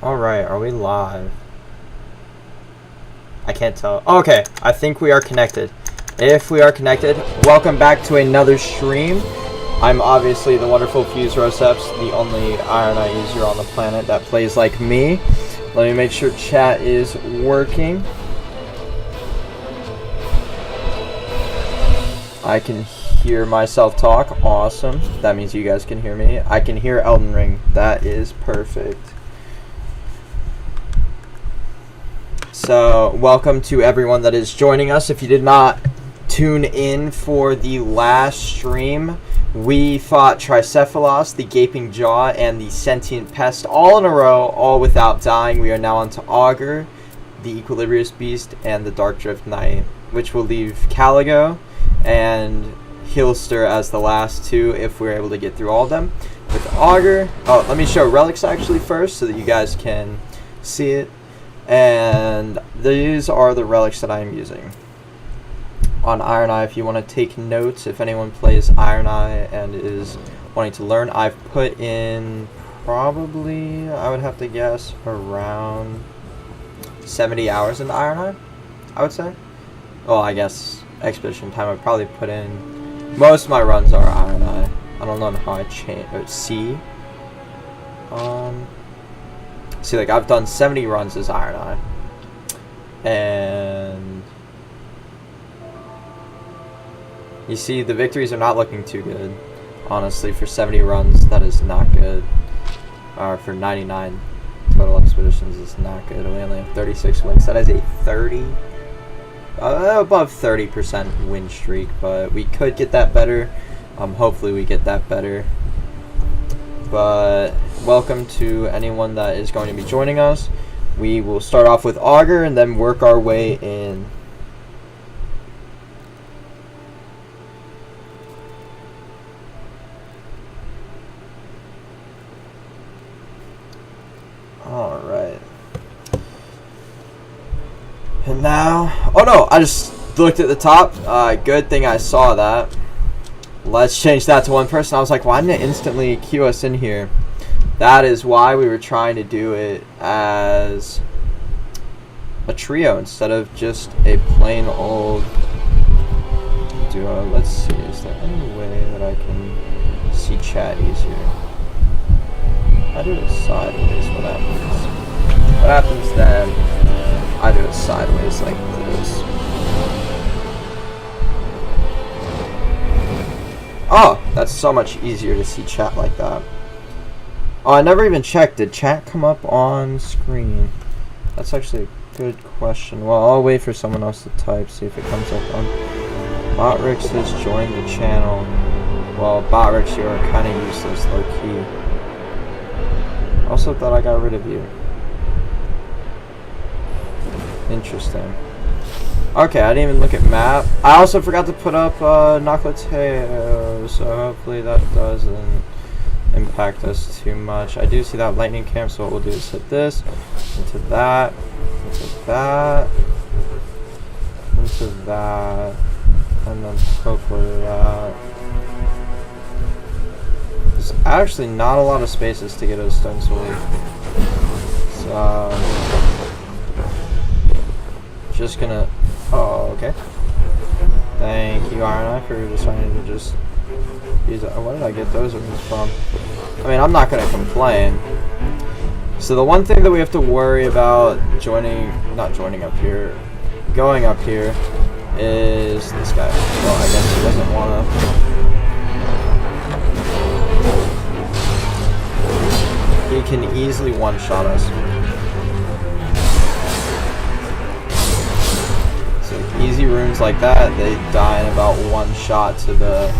Alright, are we live? I can't tell. Okay, I think we are connected. If we are connected, welcome back to another stream. I'm obviously the wonderful Fuse Roseps, the only Iron Eye user on the planet that plays like me. Let me make sure chat is working. I can hear myself talk. Awesome. That means you guys can hear me. I can hear Elden Ring. That is perfect. So, welcome to everyone that is joining us. If you did not tune in for the last stream, we fought Tricephalos, the Gaping Jaw, and the Sentient Pest all in a row, all without dying. We are now on to Augur, the Equilibrious Beast, and the Dark Drift Knight, which will leave Caligo and Healster as the last two if we're able to get through all of them. With Augur, oh, let me show relics actually first so that you guys can see it. And these are the relics that I am using on Iron Eye. If you want to take notes, if anyone plays Iron Eye and is wanting to learn, I've put in probably, I would have to guess, around 70 hours into Iron Eye, I would say. Well, I guess Expedition time, I'd probably put in, most of my runs are Iron Eye. I don't know how I change, see, like I've done 70 runs as Iron Eye, and you see the victories are not looking too good, honestly. For 70 runs, that is not good. For 99 total expeditions, is not good. We only have 36 wins. That is a above 30% win streak, but we could get that better. Hopefully we get that better. But welcome to anyone that is going to be joining us. We will start off with Augur and then work our way in. Alright. And now, oh no, I just looked at the top. Good thing I saw that. Let's change that to one person. I was like, why didn't it instantly queue us in here? That is why we were trying to do it as a trio instead of just a plain old duo. Let's see, is there any way that I can see chat easier? I do it sideways, what happens? What happens then? I do it sideways like this. Oh, that's so much easier to see chat like that. Oh, I never even checked. Did chat come up on screen? That's actually a good question. Well, I'll wait for someone else to type, see if it comes up on... Botrix has joined the channel. Well, Botrix, you are kind of useless, low-key. Also thought I got rid of you. Interesting. Okay, I didn't even look at map. I also forgot to put up Noclateo, so hopefully that doesn't impact us too much. I do see that lightning camp, so what we'll do is hit this, into that, into that, into that, and then hopefully that. There's actually not a lot of spaces to get a stone sword. So just gonna, oh, okay. Thank you, Iron Eye, for deciding to just use it. Where did I get those ones from? I mean, I'm not gonna complain. So the one thing that we have to worry about not joining up here, going up here, is this guy. Well, I guess he doesn't wanna. He can easily one-shot us. Easy runes like that, they die in about one shot to the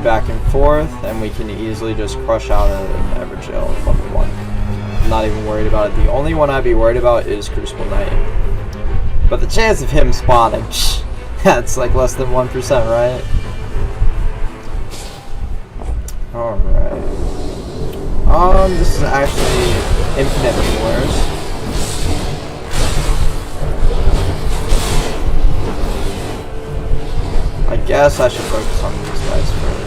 back and forth, and we can easily just crush out an Everjail level 1. I'm not even worried about it. The only one I'd be worried about is Crucible Knight. But the chance of him spawning, that's like less than 1%, right? Alright. This is actually infinitely worse. I guess I should focus on these guys first.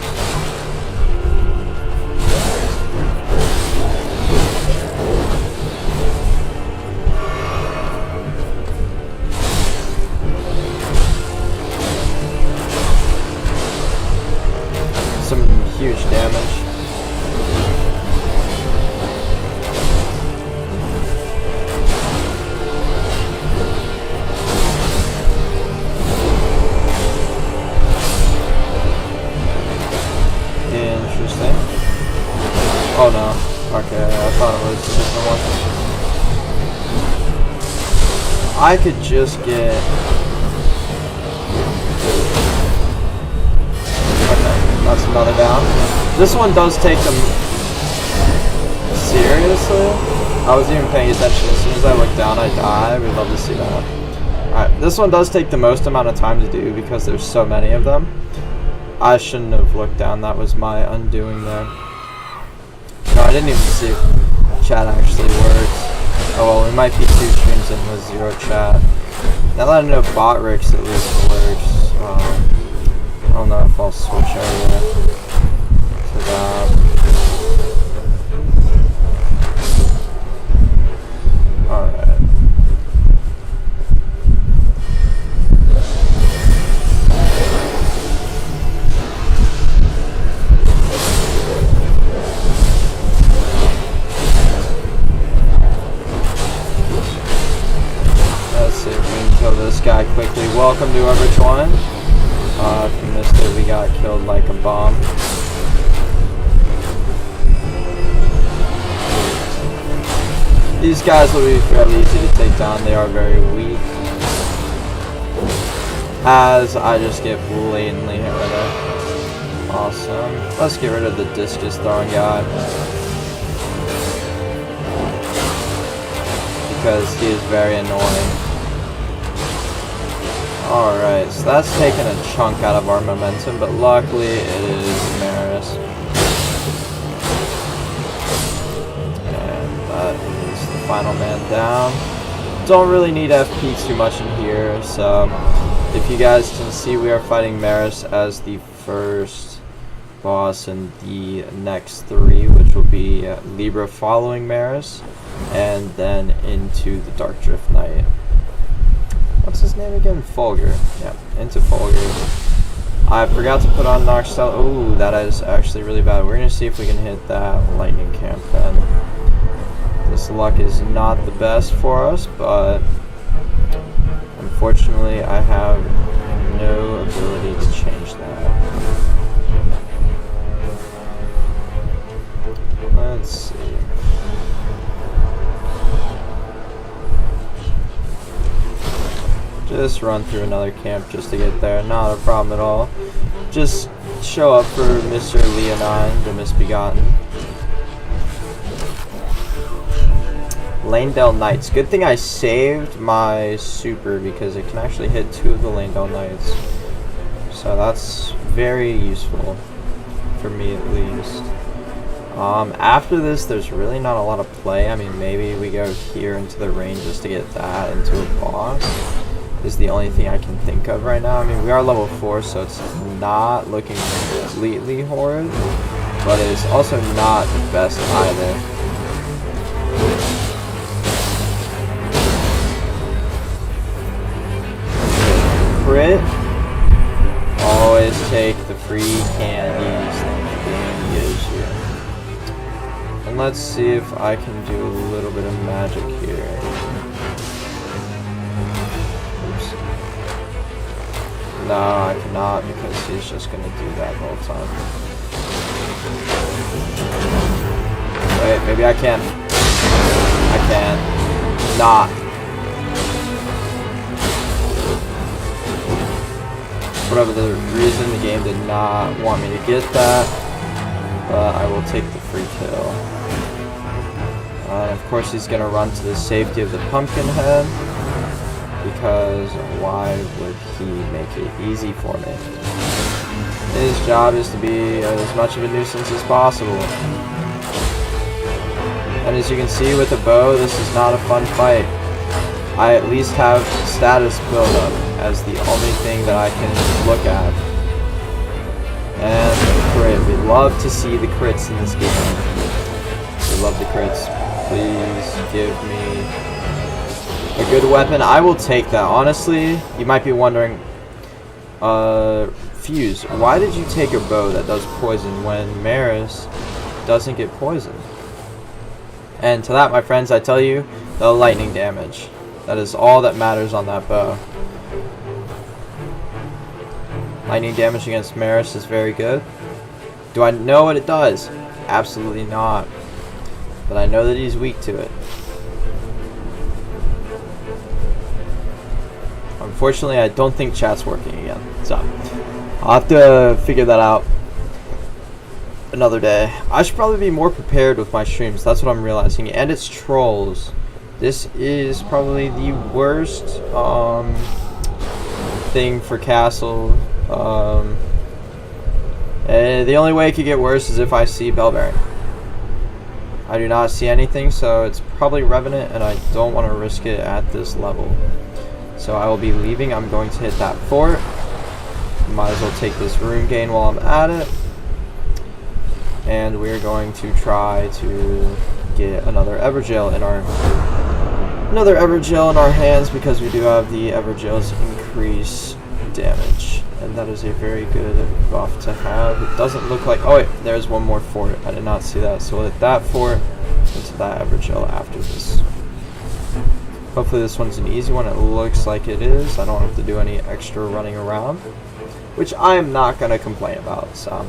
Oh no. Okay, I thought it was a different one. I could just get... Okay, that's another down. This one does take them... Seriously? I wasn't even paying attention. As soon as I look down, I die. We'd love to see that. Alright, this one does take the most amount of time to do because there's so many of them. I shouldn't have looked down. That was my undoing there. No, I didn't even see if chat actually works. Oh well, we might be 2 streams in with 0 chat. Now that I know Botrix at least works, I don't know if I'll switch over to that. Alright. Let's see if we can kill this guy quickly. Welcome to whoever joined. If you missed it, we got killed like a bomb. These guys will be fairly easy to take down. They are very weak. As I just get blatantly hit with it. Awesome. Let's get rid of the discus throwing guy. Because he is very annoying. Alright, so that's taking a chunk out of our momentum, but luckily it is Maris. And that is the final man down. Don't really need FP too much in here, so if you guys can see, we are fighting Maris as the first boss in the next 3, which will be Libra following Maris, and then into the Dark Drift Knight. What's his name again? Fulgur. Yeah, into Fulgur. I forgot to put on Noxtel. Ooh, that is actually really bad. We're going to see if we can hit that lightning camp then. This luck is not the best for us, but unfortunately I have no ability to change that. Let's see. Just run through another camp just to get there. Not a problem at all. Just show up for Mr. Leonine, the Misbegotten. Lanedale Knights. Good thing I saved my super because it can actually hit 2 of the Lanedale Knights. So that's very useful for me at least. After this, there's really not a lot of play. I mean, maybe we go here into the range just to get that into a boss. Is the only thing I can think of right now. I mean, we are level 4, so it's not looking completely horrid, but it's also not the best either. Crit. Always take the free candies that the game gives you. And let's see if I can do a little bit of magic here. No, I cannot because he's just going to do that the whole time. Wait, maybe I can. I can. Not. Whatever the reason, the game did not want me to get that. But I will take the free kill. And of course he's going to run to the safety of the pumpkin head. Because why would he make it easy for me? His job is to be as much of a nuisance as possible. And as you can see with the bow, this is not a fun fight. I at least have status buildup as the only thing that I can look at. And crit. We love to see the crits in this game. We love the crits. Please give me a good weapon. I will take that. Honestly, you might be wondering, Fuse, why did you take a bow that does poison when Maris doesn't get poisoned? And to that, my friends, I tell you, the lightning damage. That is all that matters on that bow. Lightning damage against Maris is very good. Do I know what it does? Absolutely not. But I know that he's weak to it. Unfortunately, I don't think chat's working again. So, I'll have to figure that out another day. I should probably be more prepared with my streams. That's what I'm realizing. And it's trolls. This is probably the worst thing for Castle. The only way it could get worse is if I see Bellbearing. I do not see anything, so it's probably Revenant, and I don't want to risk it at this level. So I will be leaving. I'm going to hit that fort. Might as well take this rune gain while I'm at it. And we're going to try to get another Evergel in our hands, because we do have the Evergel's increase damage, and that is a very good buff to have. It doesn't look like, oh wait, there's one more fort. I did not see that, so we'll hit that fort into that Evergel after this. Hopefully this one's an easy one. It looks like it is. I don't have to do any extra running around, which I am not going to complain about. So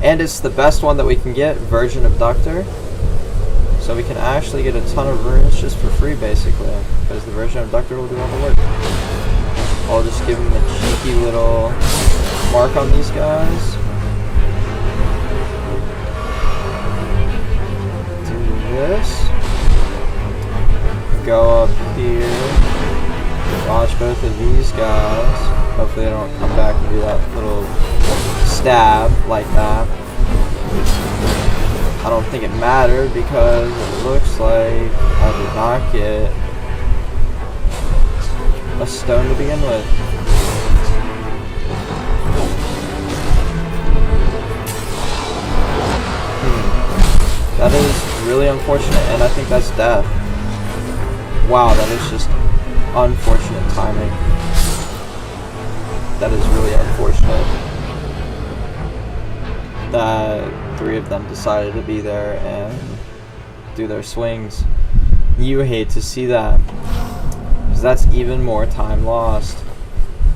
and it's the best one that we can get, Virgin Abductor. So we can actually get a ton of runes just for free, basically, because the Virgin Abductor will do all the work. I'll just give him a cheeky little mark on these guys. Do this. Go up here. Watch both of these guys. Hopefully they don't come back and do that little stab like that. I don't think it mattered, because it looks like I did not get a stone to begin with. That is really unfortunate, and I think that's death. Wow, that is just unfortunate timing. That is really unfortunate that 3 of them decided to be there and do their swings. You hate to see that, because that's even more time lost.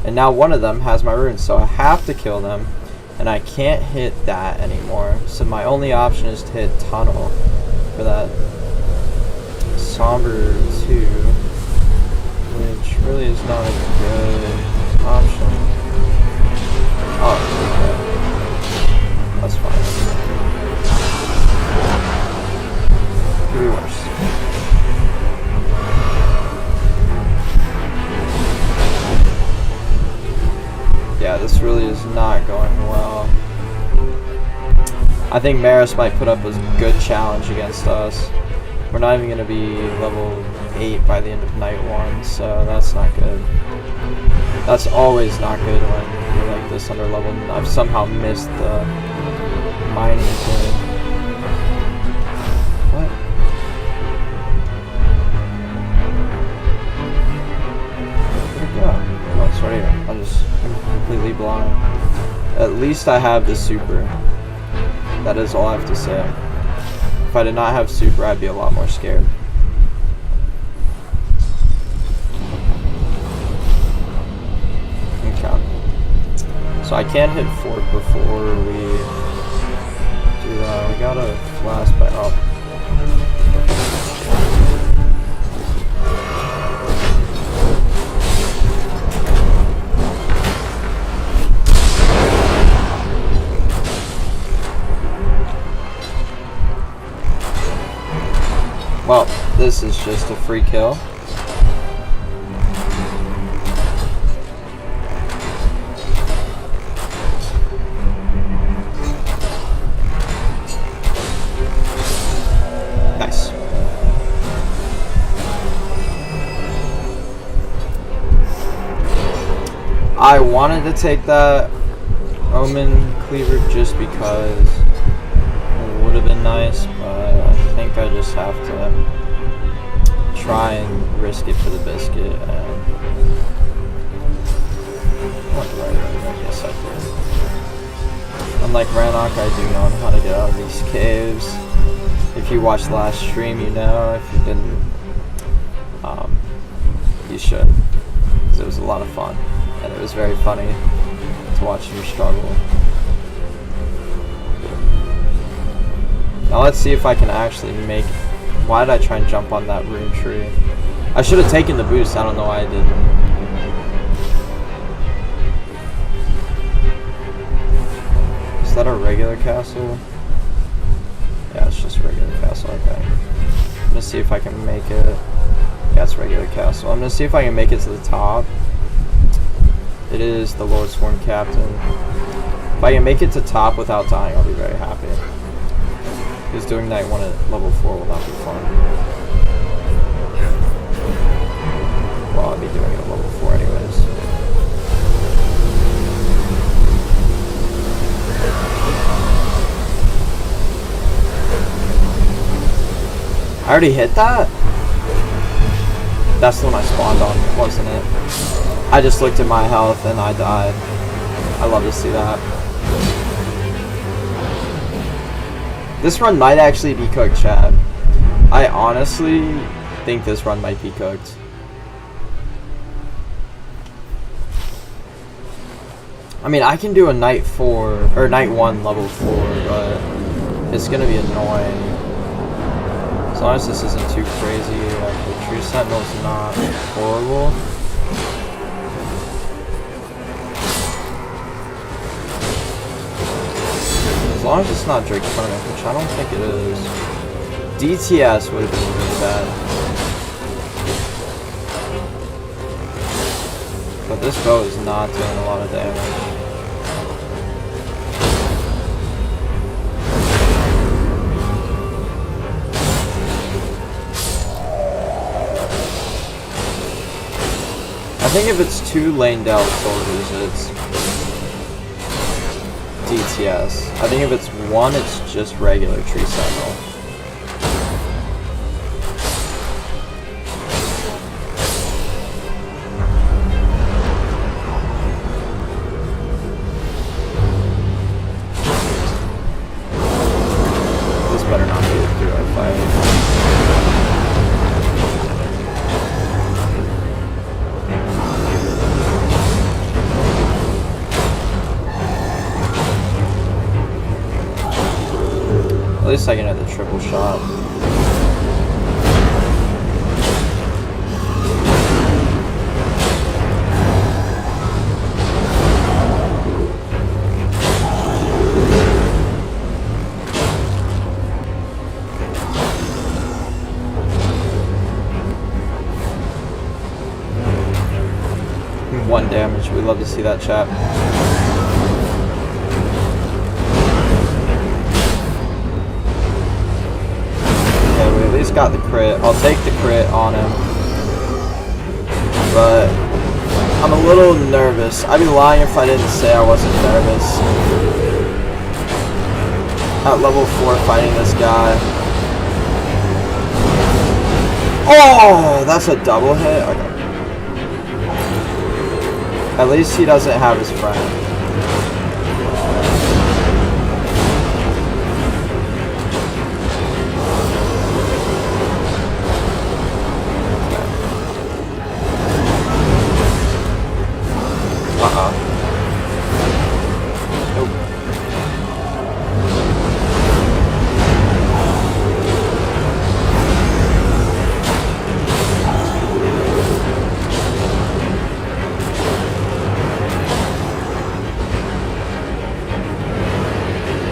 And now one of them has my runes, so I have to kill them, and I can't hit that anymore. So my only option is to hit Tunnel for that Somber 2, which really is not a good option. Oh, okay. That's fine. Could be worse. Yeah, this really is not going well. I think Maris might put up a good challenge against us. We're not even going to be level 8 by the end of night 1, so that's not good. That's always not good when you're like this under level. I've somehow missed the mining thing. What? Where'd it go? Oh, it's right here. I'm just completely blind. At least I have the super. That is all I have to say. If I did not have super, I'd be a lot more scared. Okay. So I can't hit fort before we do that. We got a flash by up. Well, this is just a free kill. Nice. I wanted to take that Omen Cleaver just because it would have been nice, but I think I just have to try and risk it for the biscuit. And what do I guess I did. Unlike Rannoch, I do know how to get out of these caves. If you watched the last stream, you know. If you didn't, you should, because it was a lot of fun and it was very funny. to watch him struggle. Now let's see if I can actually make... Why did I try and jump on that rune tree? I should have taken the boost. I don't know why I didn't. Is that a regular castle? Yeah, it's just a regular castle, I think. I'm gonna see if I can make it. Yeah, it's a regular castle. I'm gonna see if I can make it to the top. It is the Lord Sworn Captain. If I can make it to top without dying, I'll be very happy. Because doing night 1 at level 4 will not be fun. Well, I'll be doing it at level 4 anyways. I already hit that? That's the one I spawned on, wasn't it? I just looked at my health and I died. I love to see that. This run might actually be cooked, Chad. I honestly think this run might be cooked. I mean, I can do a night 4 or night 1 level 4, but it's gonna be annoying. As long as this isn't too crazy, like the True Sentinel's not horrible. As long as it's not Draconic, which I don't think it is. DTS would have been really bad. But this bow is not doing a lot of damage. I think if it's 2 lane Delve soldiers, it's DTS. I think if it's 1, it's just regular Tree Sentinel. This better not be a 3-hour fight. At least I can hit the triple shot. One damage. We love to see that, chat. Got the crit. I'll take the crit on him, but I'm a little nervous. I'd be lying if I didn't say I wasn't nervous. At level 4 fighting this guy. Oh, that's a double hit? Okay. At least he doesn't have his friend.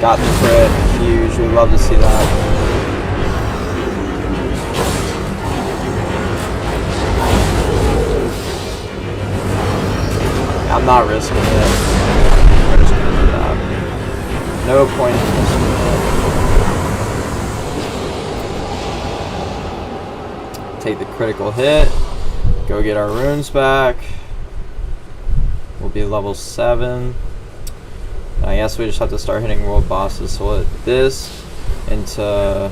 Got the crit, huge, we love to see that. I'm not risking it. We're just gonna do that. No point in risking it. Take the critical hit. Go get our runes back. We'll be level 7. I guess we just have to start hitting world bosses. So we'll hit this into the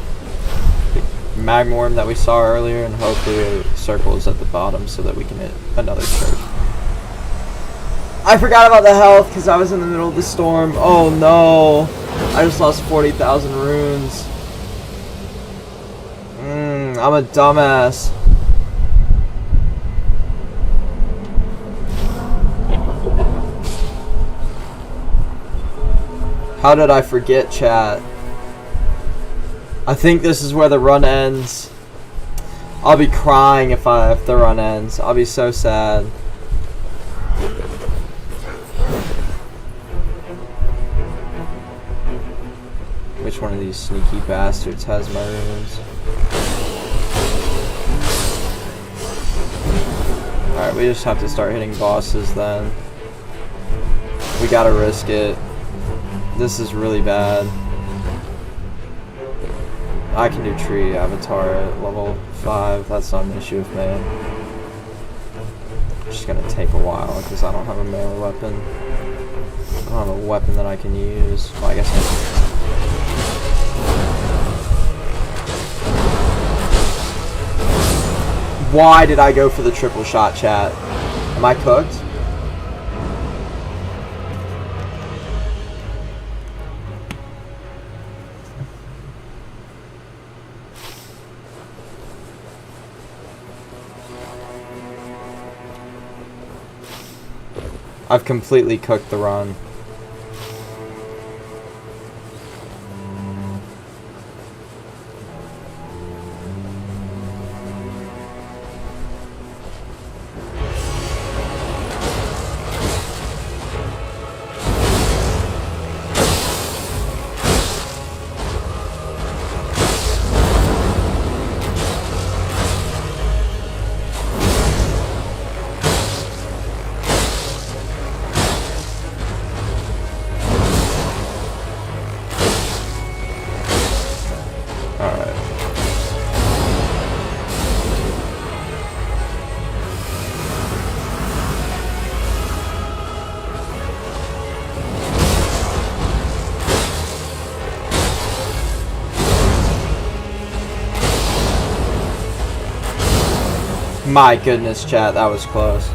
magma worm that we saw earlier, and hopefully the circle is at the bottom so that we can hit another church. I forgot about the health because I was in the middle of the storm. Oh no! I just lost 40,000 runes. I'm a dumbass. How did I forget, chat? I think this is where the run ends. I'll be crying if the run ends. I'll be so sad. Which one of these sneaky bastards has my rooms? Alright, we just have to start hitting bosses then. We gotta risk it. This is really bad. I can do tree avatar at level 5. That's not an issue with me. It's just gonna take a while because I don't have a melee weapon. I don't have a weapon that I can use. Well, I guess Why did I go for the triple shot, chat? Am I cooked? I've completely cooked the run. My goodness, chat, that was close.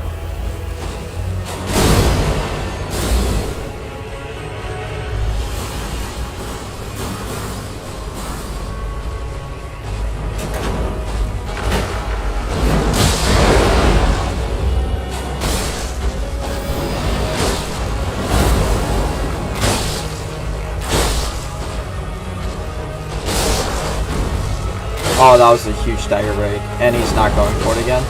Oh, that was a huge stagger break. And he's not going for it again.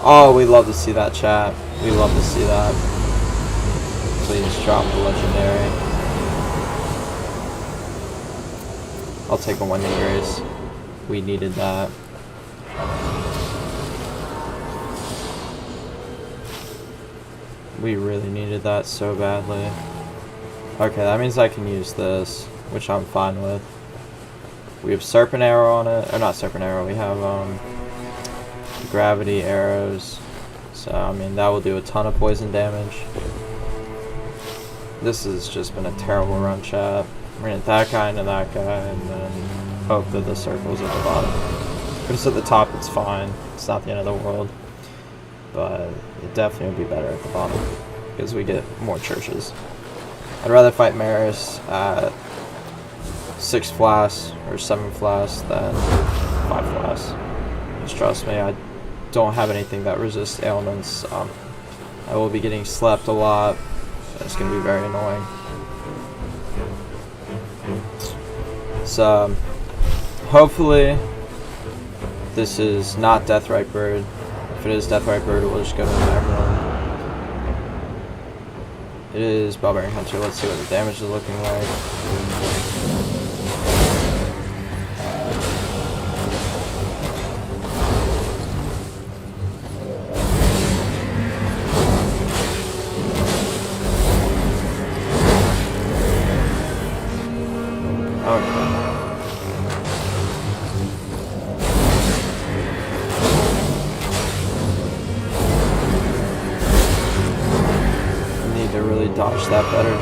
Oh, we love to see that, chat. We love to see that. Please drop the legendary. I'll take a 1 day grace. We needed that. We really needed that so badly. Okay, that means I can use this, which I'm fine with. We have Serpent Arrow on it. Or not Serpent Arrow, we have Gravity Arrows. So, I mean, that will do a ton of poison damage. This has just been a terrible run, chat. We're gonna hit that guy into that guy, and then hope that the circle's at the bottom. If it's at the top, it's fine. It's not the end of the world. But it definitely would be better at the bottom, because we get more churches. I'd rather fight Maris at 6 flasks or 7 flasks than 5 flasks. Just trust me, I don't have anything that resists ailments. I will be getting slept a lot. It's going to be very annoying. So, hopefully, this is not Deathrite Bird. If it is Deathrite Bird, we'll just go to the back room. It is Barbarian Hunter. Let's see what the damage is looking like. Dodge that better.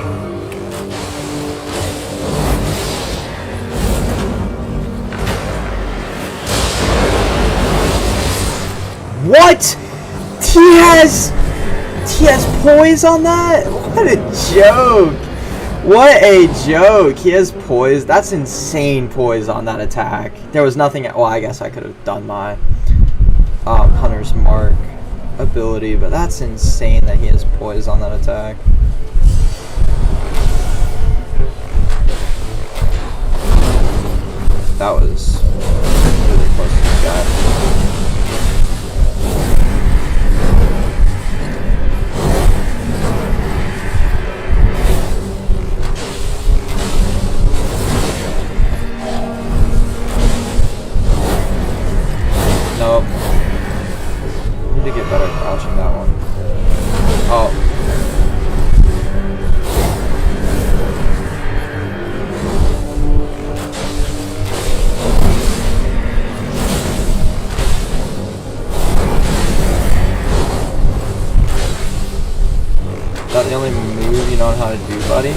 What? He has poise on that? What a joke. What a joke. He has poise. That's insane poise on that attack. There was nothing. Well, I guess I could have done my Hunter's Mark ability, but that's insane that he has poise on that attack. That was really close to the guy. Nope. Need to get better at crouching that one. Oh. Is that the only move you know how to do, buddy?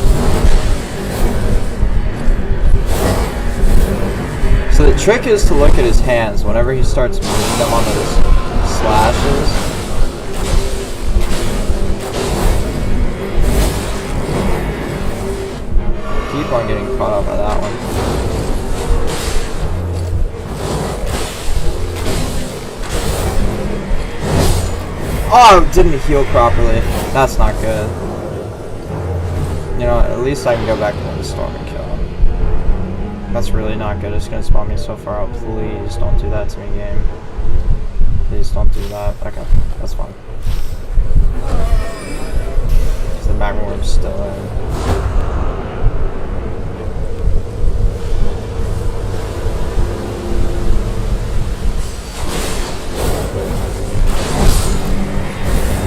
So the trick is to look at his hands whenever he starts moving them on those slashes. Keep on getting caught up by that one. Oh, didn't heal properly. That's not good. You know, at least I can go back into the storm and kill him. That's really not good. It's gonna spawn me so far out. Please don't do that to me, game. Please don't do that. Okay, that's fine. The magma worm's still in.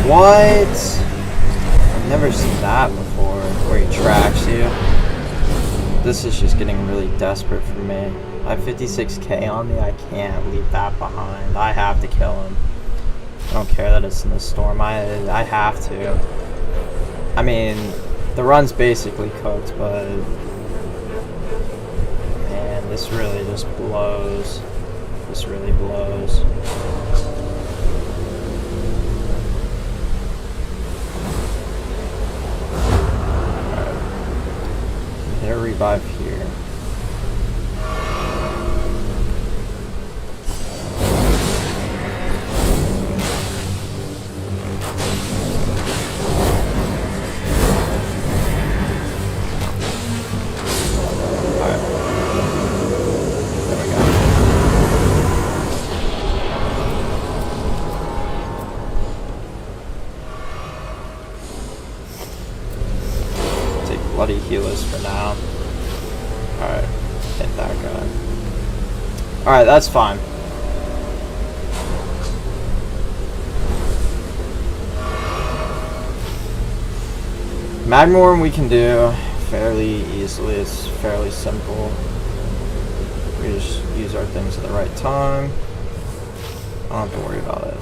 What? I've never seen that before, where he tracks you. This is just getting really desperate for me. I have 56k on me, I can't leave that behind. I have to kill him. I don't care that it's in the storm, I have to. I mean, the run's basically cooked, but man, this really just blows. This really blows. Their revive here. Alright. There we go. Take bloody healers for now. Alright, hit that guy. Alright, that's fine. Magma Worm we can do fairly easily. It's fairly simple. We just use our things at the right time. I don't have to worry about it.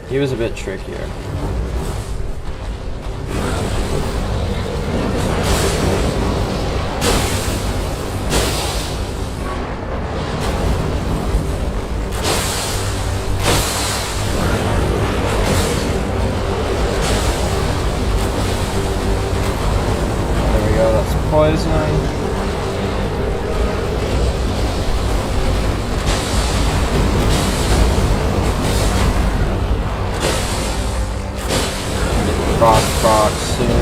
He was a bit trickier. Poison. Frost proc soon.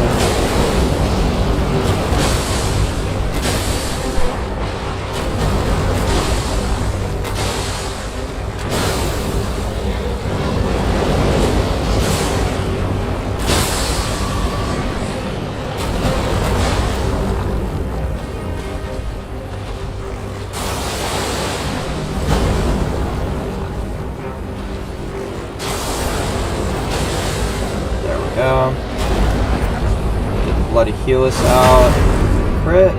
Go. Get the bloody heal us out. Crit.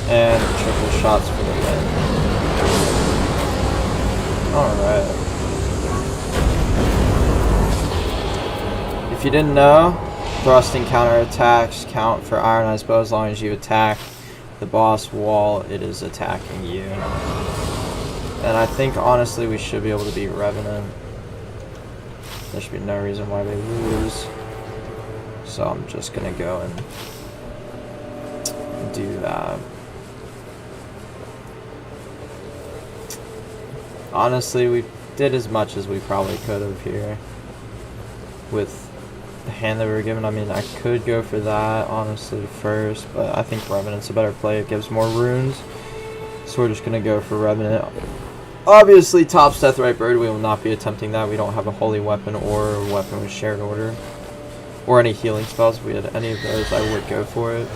And triple shots for the win. Alright. if you didn't know, thrusting counterattacks count for Iron Eyes Bow as long as you attack the boss while it is attacking you. And I think honestly we should be able to beat Revenant. There should be no reason why they lose. So I'm just gonna go and do that. Honestly, we did as much as we probably could have here with the hand that we were given. I mean, I could go for that honestly first, but I think Revenant's a better play. It gives more runes, so we're just gonna go for Revenant. Obviously, Top's Deathrite Bird, we will not be attempting that. We don't have a holy weapon or a weapon with shared order or any healing spells. If we had any of those, I would go for it,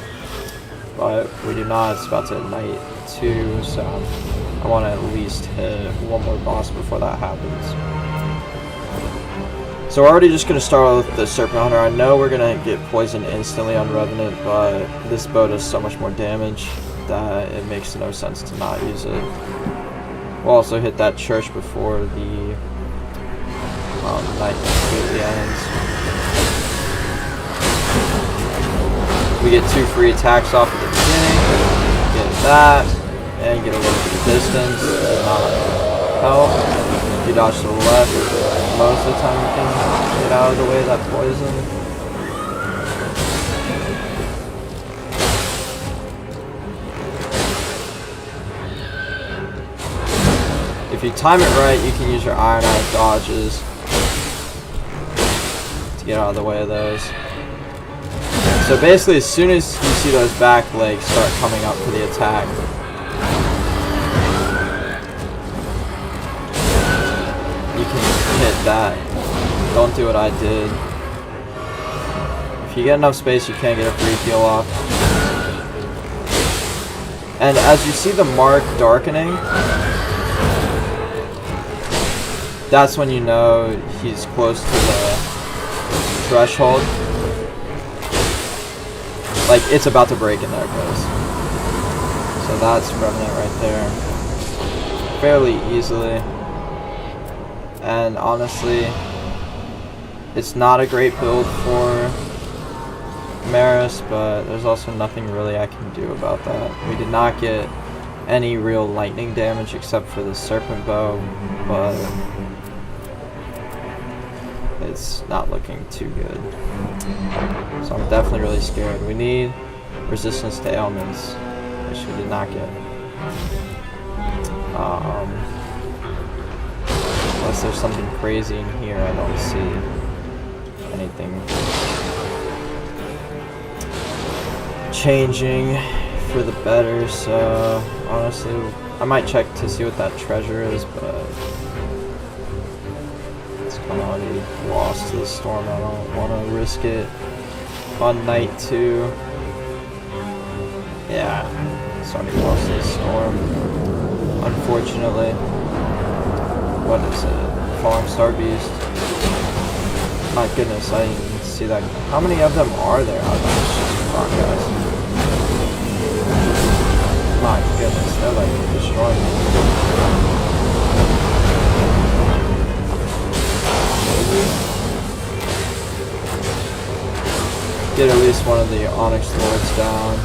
but we do not. It's about to hit night 2, so I want to at least hit one more boss before that happens. So we're already just going to start with the Serpent Hunter. I know we're going to get poisoned instantly on Revenant, but this bow does so much more damage that it makes no sense to not use it. We'll also hit that church before the night completely ends. We get 2 free attacks off at the beginning. Get that, and get a little bit of distance. Does not help. If you dodge to the left, most of the time you can get out of the way of that poison. If you time it right, you can use your Iron Eye dodges to get out of the way of those. So basically, as soon as you see those back legs start coming up for the attack, you can hit that. Don't do what I did. If you get enough space, you can get a free heal off. And as you see the mark darkening, that's when you know he's close to the threshold. Like, it's about to break, and there it goes. So that's Revenant right there. Fairly easily. And honestly, it's not a great build for Maris, but there's also nothing really I can do about that. We did not get any real lightning damage except for the Serpent Bow, but it's not looking too good. So I'm definitely really scared. We need resistance to ailments, which we did not get. Unless there's something crazy in here, I don't see anything changing for the better. So honestly, I might check to see what that treasure is, but I'm already lost to the storm. I don't want to risk it on night 2. Yeah, it's already lost to the storm, unfortunately. What is it? Falling Star Beast. My goodness, I didn't even see that. How many of them are there? Oh, that's just fun, guys. My goodness, they're like destroying me. Get at least one of the Onyx Lords down.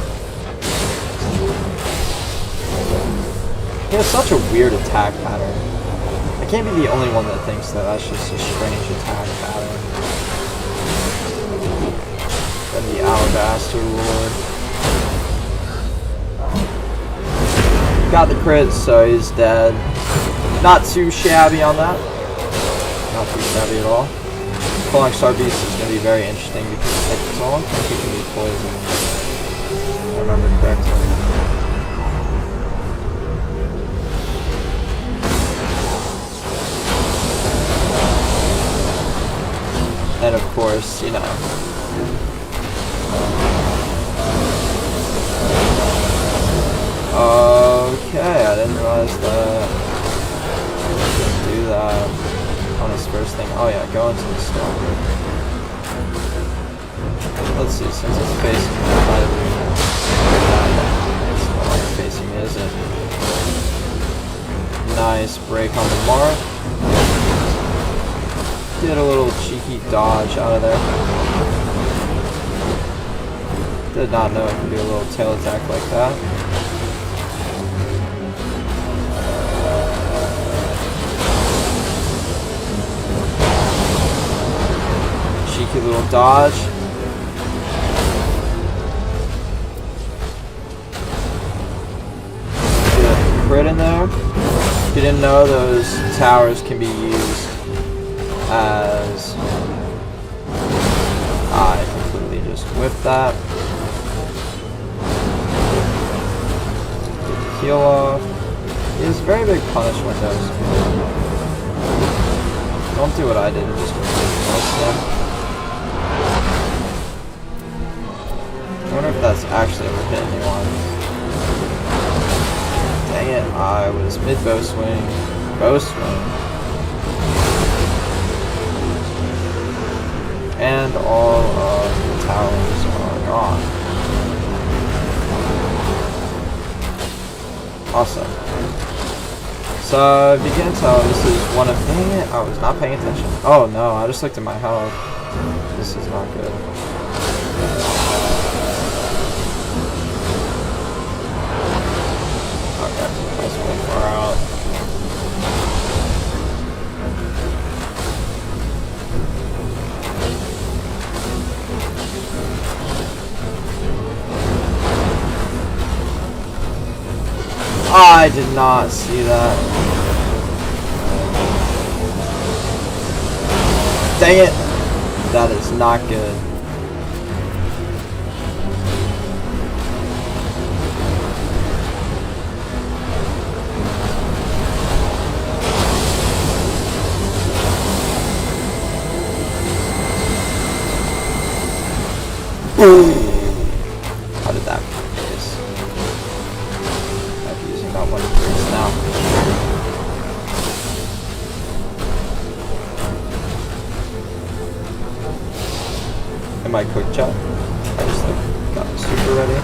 He has such a weird attack pattern. I can't be the only one that thinks that that's just a strange attack pattern. Then the Alabaster Lord. Got the crit, so he's dead. Not too shabby on that. Not too shabby at all. Falling Star Beast is going to be very interesting because I don't think he can be poisoned, if I remember correctly. And of course, you know, okay, I didn't realize that I could do that on his first thing. Oh yeah, go into the storm. Let's see, since it's facing me, it's not like facing me, is it? Nice break on the mark. Did a little cheeky dodge out of there. Did not know it could do a little tail attack like that. Cheeky little dodge. Get a crit in there. If you didn't know, those towers can be used as... I completely just whiffed that. Get the heal off. It is very big punish windows. Don't do what I did and just completely miss them. I wonder if that's actually ever hit anyone. Dang it, I was mid-bow swing. Bow swing. And all of the towers are gone. Awesome. So, if you can tell, this is one of... Dang it, I was not paying attention. Oh no, I just looked at my health. This is not good. I did not see that. Dang it! That is not good. How did that miss? I'm using that one now. Am I quick chat? I just like got the super ready.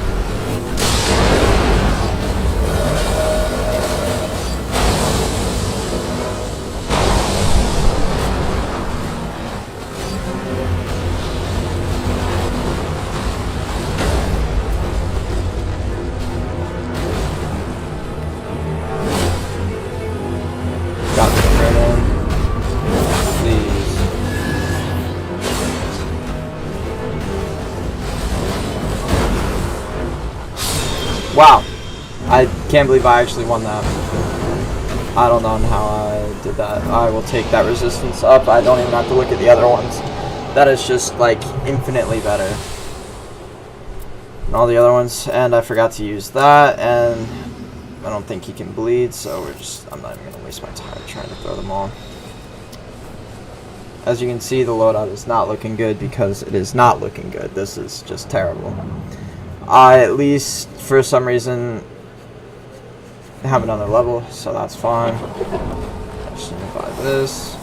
Wow, I can't believe I actually won that. I don't know how I did that. I will take that resistance up. I don't even have to look at the other ones. That is just like infinitely better than all the other ones. And I forgot to use that, and I don't think he can bleed, so I'm not even gonna waste my time trying to throw them all. As you can see, the loadout is not looking good because it is not looking good. This is just terrible. I, at least for some reason, have another level, so that's fine. Just buy this.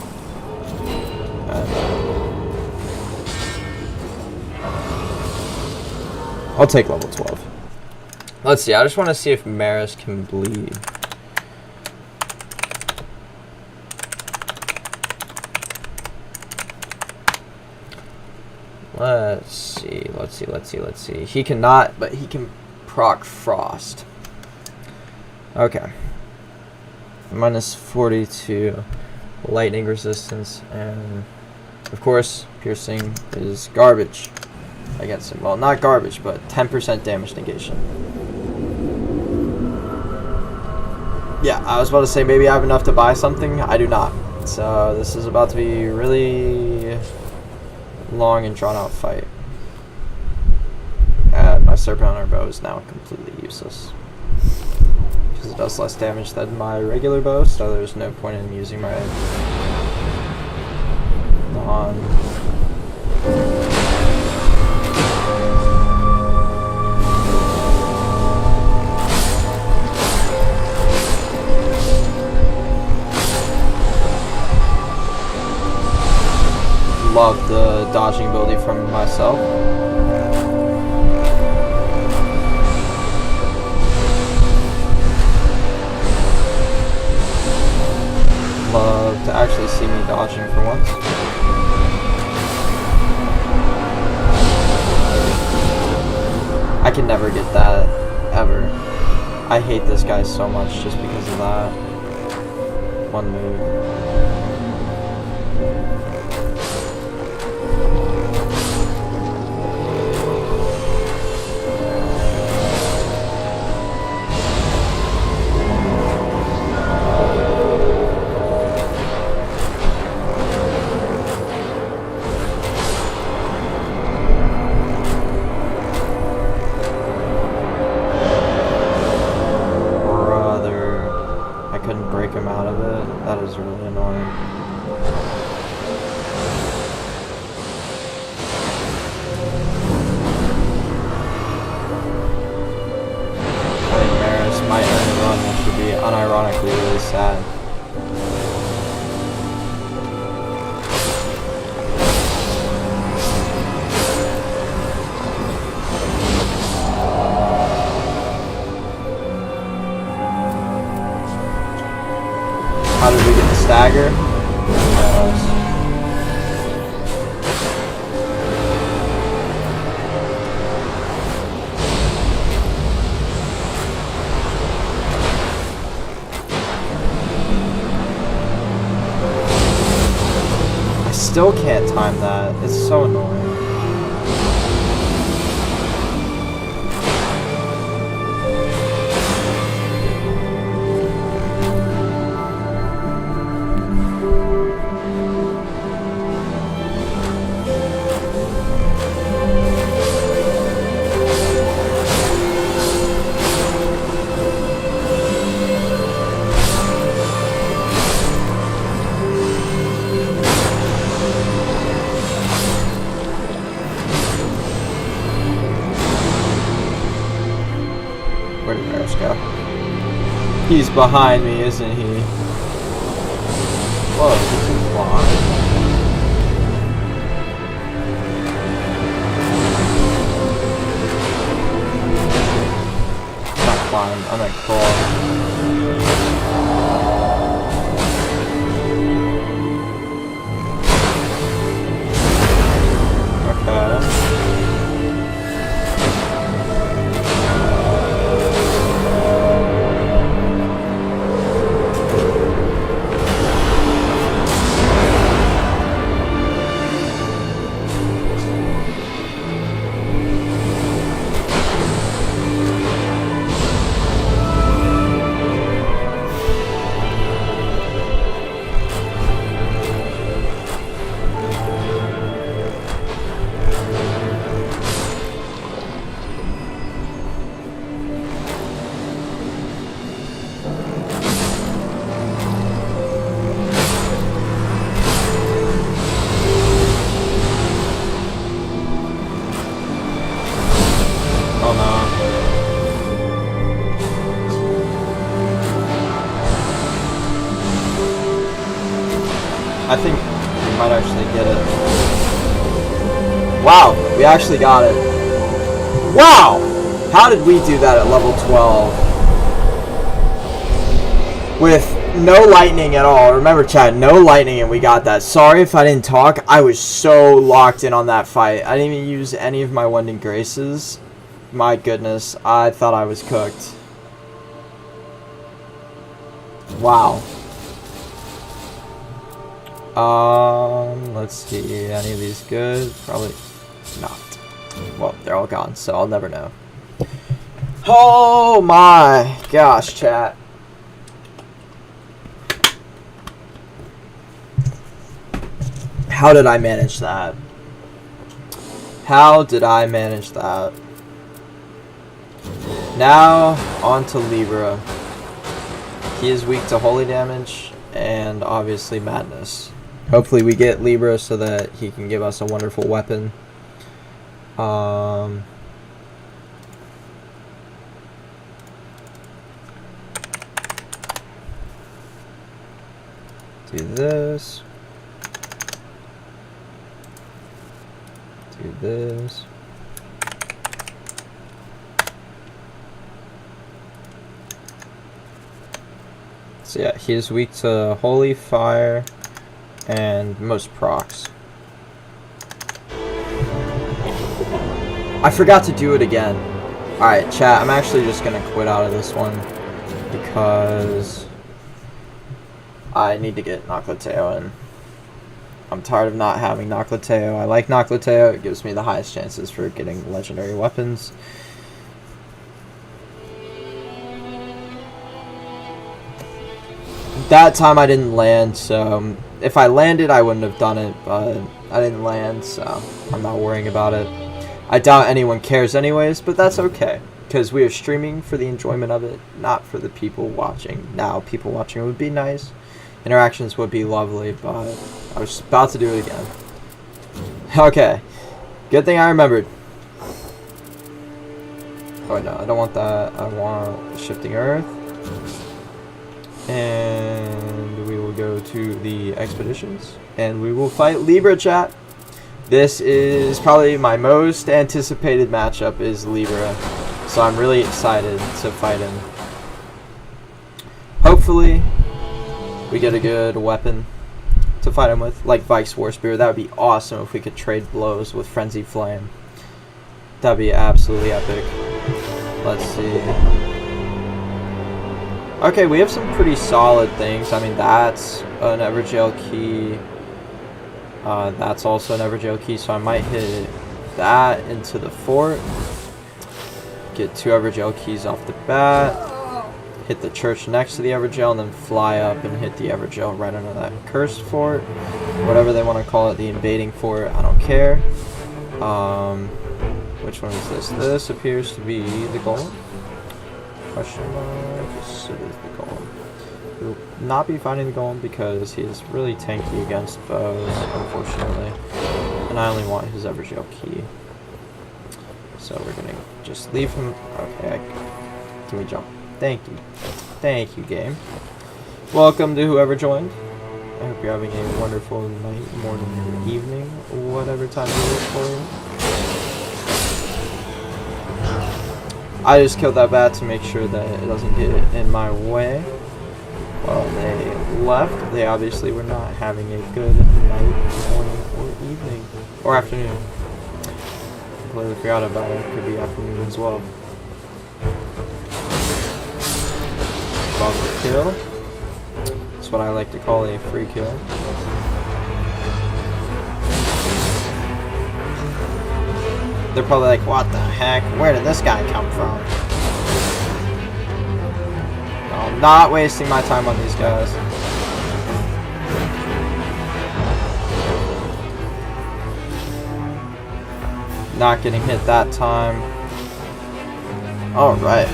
And I'll take level 12. Let's see, I just want to see if Maris can bleed. Let's see. He cannot, but he can proc Frost. Okay. Minus 42 lightning resistance, and of course, piercing is garbage against him. Well, not garbage, but 10% damage negation. Yeah, I was about to say maybe I have enough to buy something. I do not. So this is about to be really long and drawn out fight. And my Serpent Hunter bow is now completely useless because it does less damage than my regular bow, so there's no point in using my non. Love the dodging ability from myself. Love to actually see me dodging for once. can never get that, ever. I hate this guy so much just because of that one move. How did we get the stagger? I still can't time that. It's so annoying. Where did Maris go? He's behind me, isn't he? Whoa, this is long. Not climb, I'm at crawl. I think we might actually get it. Wow, we actually got it. Wow! How did we do that at level 12? With no lightning at all. Remember, chat, no lightning and we got that. Sorry if I didn't talk. I was so locked in on that fight. I didn't even use any of my Wending Graces. My goodness, I thought I was cooked. Wow. Let's see, any of these good? Probably not. Well, they're all gone, so I'll never know. Oh my gosh, chat. How did I manage that? How did I manage that? Now, on to Libra. He is weak to holy damage, and obviously madness. Hopefully we get Libra so that he can give us a wonderful weapon. Do this. Do this. So yeah, he is weak to holy, fire, and most procs. I forgot to do it again. Alright, chat, I'm actually just gonna quit out of this one because I need to get Noclateo in. I'm tired of not having Noclateo. I like Noclateo. It gives me the highest chances for getting legendary weapons. That time I didn't land, so if I landed I wouldn't have done it, but I didn't land, so I'm not worrying about it. I doubt anyone cares anyways, but that's okay, because we are streaming for the enjoyment of it, not for the people watching. Now, people watching would be nice, interactions would be lovely, but I was about to do it again. Okay, good thing I remembered. Oh no, I don't want that. I want Shifting Earth. And we will go to the expeditions, and we will fight Libra, chat. This is probably my most anticipated matchup is Libra, so I'm really excited to fight him. Hopefully, we get a good weapon to fight him with, like Vike's War Spear. That would be awesome if we could trade blows with Frenzied Flame. That'd be absolutely epic. Let's see. Okay, we have some pretty solid things. I mean, that's an Everjail key. That's also an Everjail key, so I might hit that into the fort. Get 2 Everjail keys off the bat. Hit the church next to the Everjail, and then fly up and hit the Everjail right under that cursed fort. Whatever they want to call it, the invading fort, I don't care. Which one is this? This appears to be the golem. Question mark. Yes, it is the golem. We will not be fighting the golem because he is really tanky against bows, unfortunately. And I only want his Everjail key. So we're gonna just leave him. Okay, can we jump? Thank you. Thank you, game. Welcome to whoever joined. I hope you're having a wonderful night, morning, or evening, whatever time it is for you. I just killed that bat to make sure that it doesn't get in my way. Well, they left. They obviously were not having a good night, morning, or evening. Or afternoon. Completely forgot about it. It could be afternoon as well. Bumper kill. That's what I like to call a free kill. They're probably like, what the heck? Where did this guy come from? No, I'm not wasting my time on these guys. Not getting hit that time. Alright.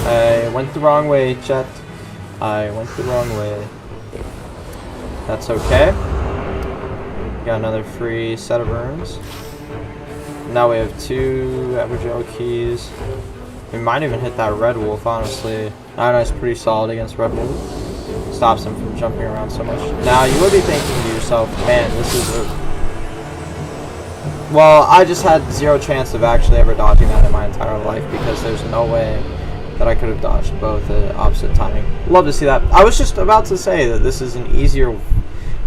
I went the wrong way, chat. I went the wrong way. That's okay. Got another free set of runes. Now we have 2 Everjail keys. We might even hit that Red Wolf, honestly. I know it's pretty solid against Red Wolf. Stops him from jumping around so much. Now, you would be thinking to yourself, man, this is a... Well, I just had 0 chance of actually ever dodging that in my entire life because there's no way that I could have dodged both at opposite timing. Love to see that. I was just about to say that this is an easier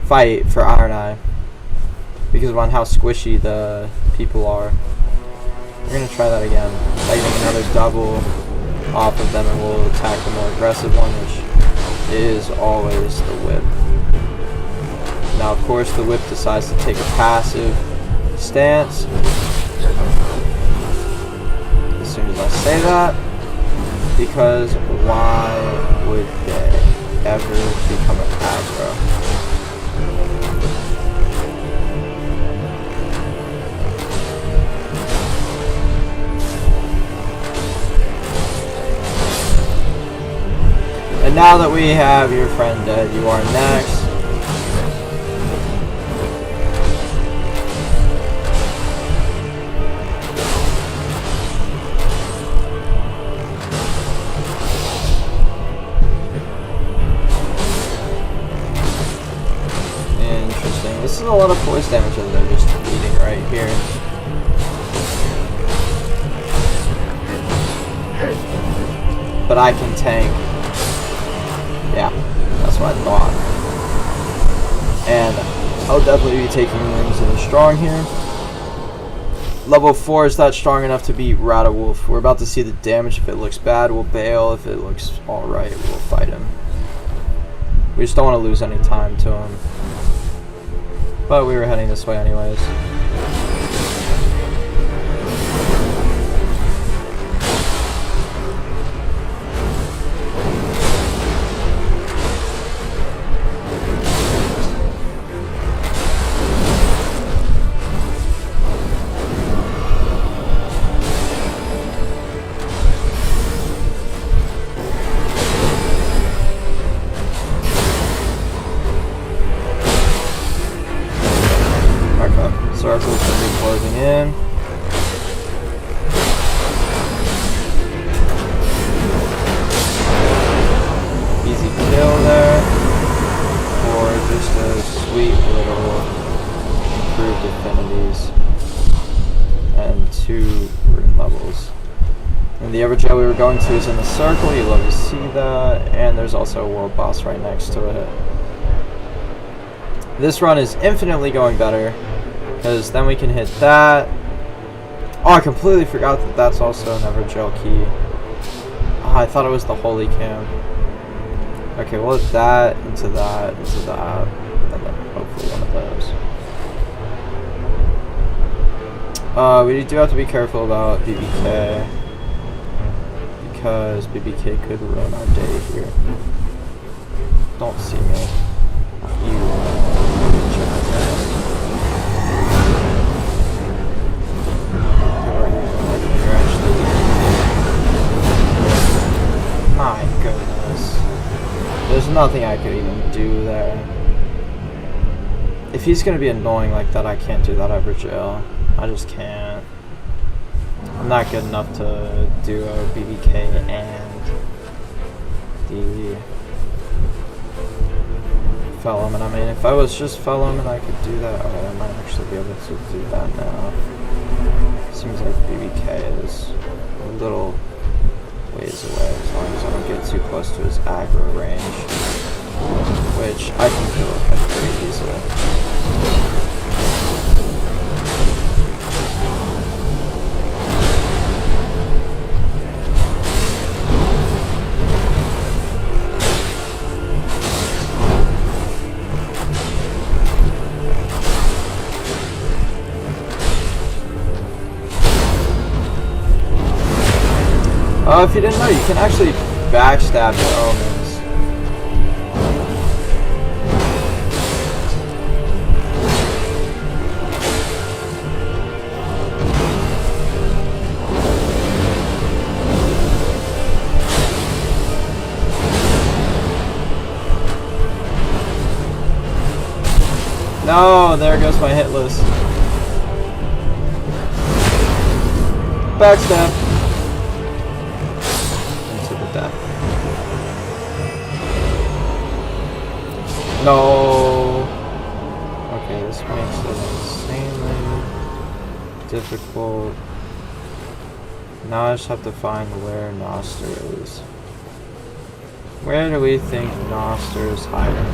fight for Iron Eye because of on how squishy the people are. We're going to try that again. Lightning another double off of them, and we'll attack the more aggressive one, which is always the whip. Now, of course, the whip decides to take a passive stance. As soon as I say that, because why would they ever become an aggro? And now that we have your friend dead, you are next. Interesting. This is a lot of poise damage that they're just eating, right? right here. But I can tank. Yeah, that's what I thought. And I'll definitely be taking rings in the strong here. Level 4 is not strong enough to beat Ratawolf. We're about to see the damage. If it looks bad, we'll bail. If it looks alright, we'll fight him. We just don't want to lose any time to him. But we were heading this way anyways. Circle's gonna be closing in. Easy kill there. For just a sweet little improved affinities. And 2 rune levels. And the Everjail we were going to is in the circle. You love to see that. And there's also a world boss right next to it. This run is infinitely going better. Because then we can hit that. Oh, I completely forgot that that's also an Evergel key. Oh, I thought it was the Holy Cam. Okay, we'll hit that, into that, into that, and then hopefully one of those. We do have to be careful about BBK. Because BBK could ruin our day here. Don't see me. You. My goodness. There's nothing I could even do there. If he's gonna be annoying like that, I can't do that Everjail. I just can't. I'm not good enough to do a BBK and the Felloman. I mean, if I was just Felloman, I could do that. Okay, I might actually be able to do that now. Seems like BBK is a little ways away, as long as I don't get too close to his aggro range, which I can kill pretty easily. If you didn't know, you can actually backstab your omens. No, there goes my hit list. Backstab. No. Okay, this makes it insanely difficult. Now I just have to find where Noster is. Where do we think Noster is hiding?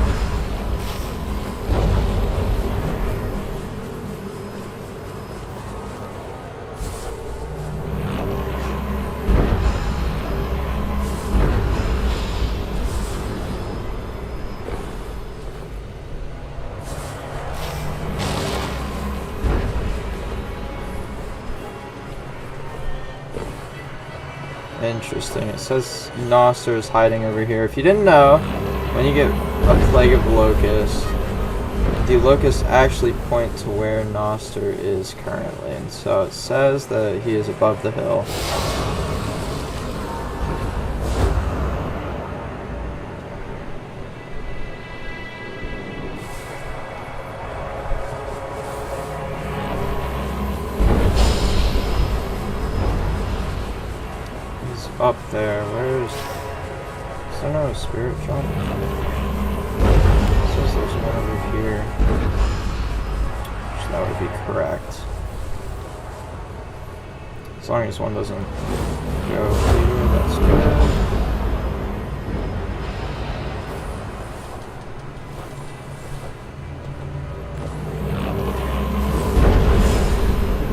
Interesting. It says Noster is hiding over here. If you didn't know, when you get a Plague of Locusts, the locusts actually point to where Noster is currently. And so it says that he is above the hill. Up there, where's... Is there no spirit jump? It says there's one over here. So that would be correct. As long as one doesn't go through, that's good.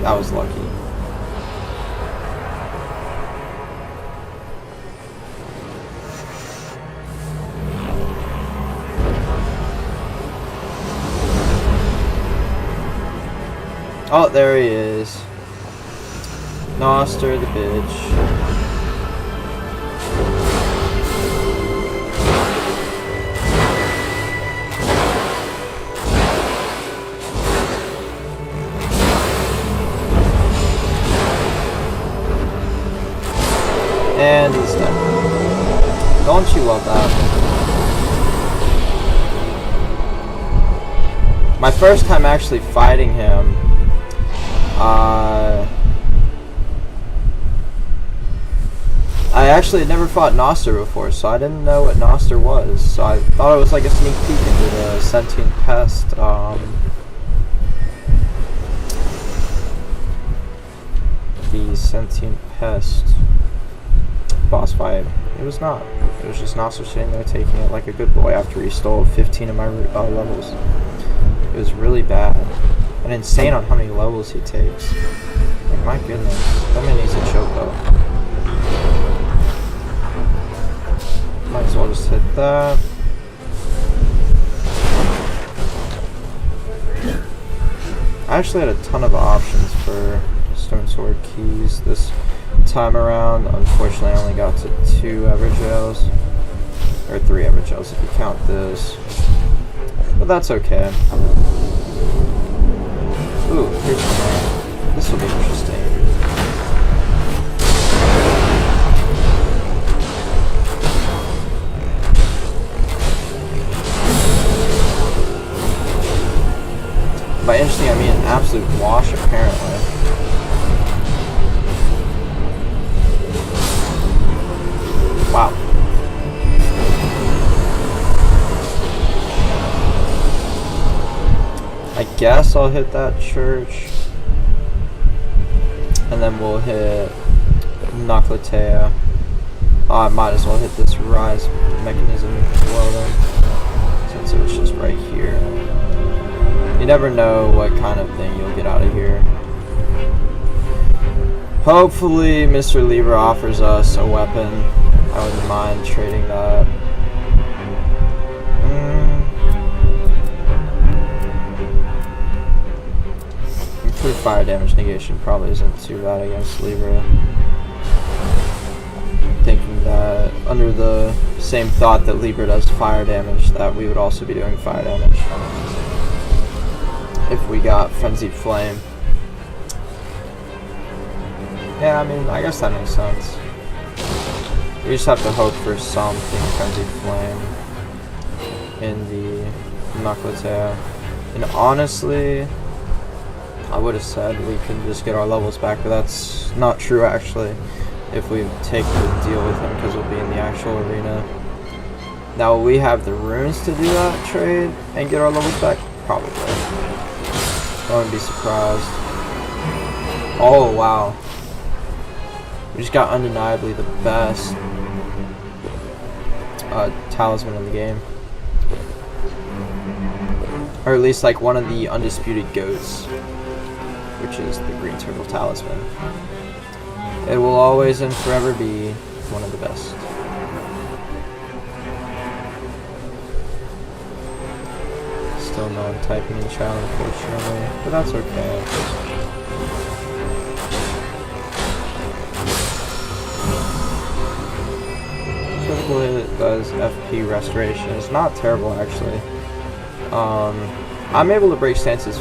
That was lucky. Oh, there he is. Noster the bitch. And he's dead. Don't you love that? My first time actually fighting him, I actually had never fought Noster before, so I didn't know what Noster was. So I thought it was like a sneak peek into the Sentient Pest, the Sentient Pest boss fight. It was not. It was just Noster sitting there taking it like a good boy after he stole 15 of my levels. It was really bad. And insane on how many levels he takes. Like, my goodness. That man needs a choco. Might as well just hit that. I actually had a ton of options for Stone Sword keys this time around. Unfortunately, I only got to 2 average L's. Or 3 average L's if you count this. But that's okay. Ooh, here's one. This will be interesting. By interesting, I mean an absolute wash, apparently. Wow. I guess I'll hit that church. And then we'll hit Noclatea. Oh, I might as well hit this rise mechanism as well then, since it was just right here. You never know what kind of thing you'll get out of here. Hopefully Mr. Lieber offers us a weapon. I wouldn't mind trading that. Improved fire damage negation probably isn't too bad against Lieber. Thinking that under the same thought that Lieber does fire damage, that we would also be doing fire damage if we got Frenzied Flame. Yeah, I mean, I guess that makes sense. We just have to hope for something Frenzied Flame in the Noclatea. And honestly, I would have said we can just get our levels back, but that's not true actually. If we take the deal with him, because we'll be in the actual arena. Now, will we have the runes to do that trade and get our levels back? Probably. I wouldn't be surprised. Oh, wow. We just got undeniably the best talisman in the game. Or at least like one of the undisputed goats, which is the green turtle talisman. It will always and forever be one of the best. Still no one typing in chat, unfortunately, but that's okay. Critical hit does FP restoration. It's not terrible actually. I'm able to break stances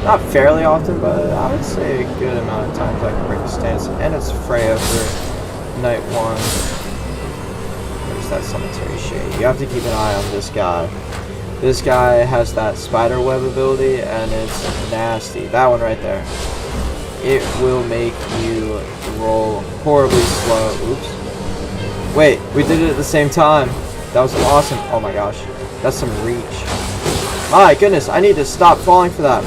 not fairly often, but I would say a good amount of times I can break a stance. And it's Freya for night 1. There's that cemetery shade. You have to keep an eye on this guy. This guy has that spider web ability, and it's nasty. That one right there. It will make you roll horribly slow. Oops. Wait, we did it at the same time. That was awesome. Oh my gosh. That's some reach. My goodness, I need to stop falling for that.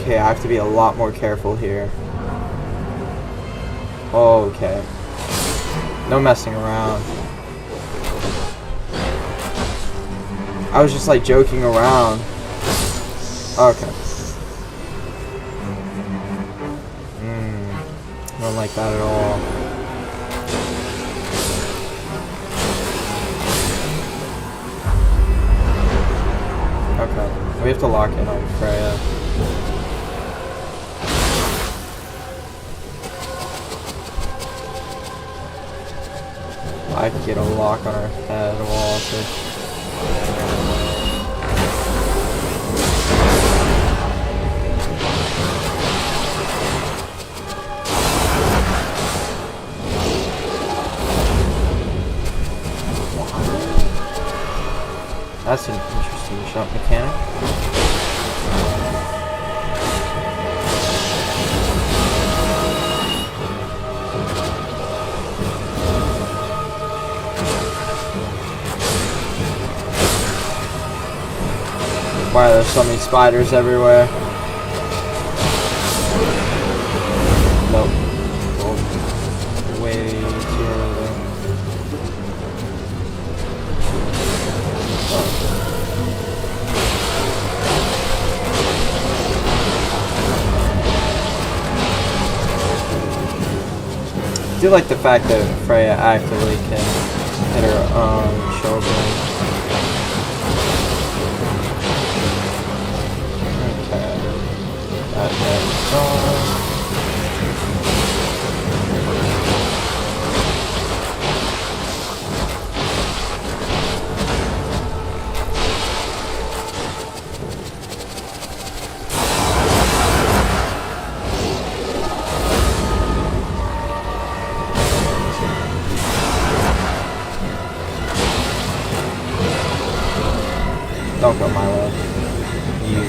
Okay, I have to be a lot more careful here. Okay. No messing around. I was just like joking around. Okay. I don't like that at all. Okay. We have to lock in on Freya. I could get a lock on her head also. That's an interesting shot mechanic. Why are there so many spiders everywhere? Nope. Oh, way too early. I do like the fact that Freya actively can hit her own children. Okay. That is gone. Don't go my way. You.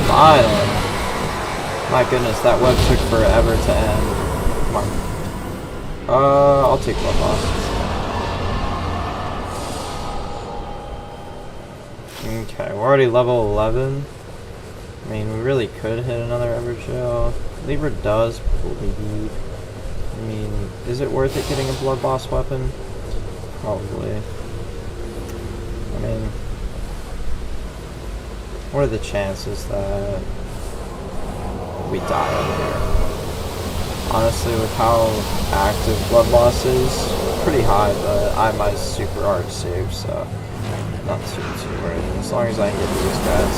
Finally. My goodness, that web took forever to end. Come on. I'll take one loss. Okay, we're already level 11. I mean, we really could hit another Evergel. Libra does bleed. I mean, is it worth it getting a blood boss weapon? Probably. I mean, what are the chances that we die over here? Honestly, with how active blood boss is, pretty high, but I have my super arc save, so not too worried. As long as I can get these guys.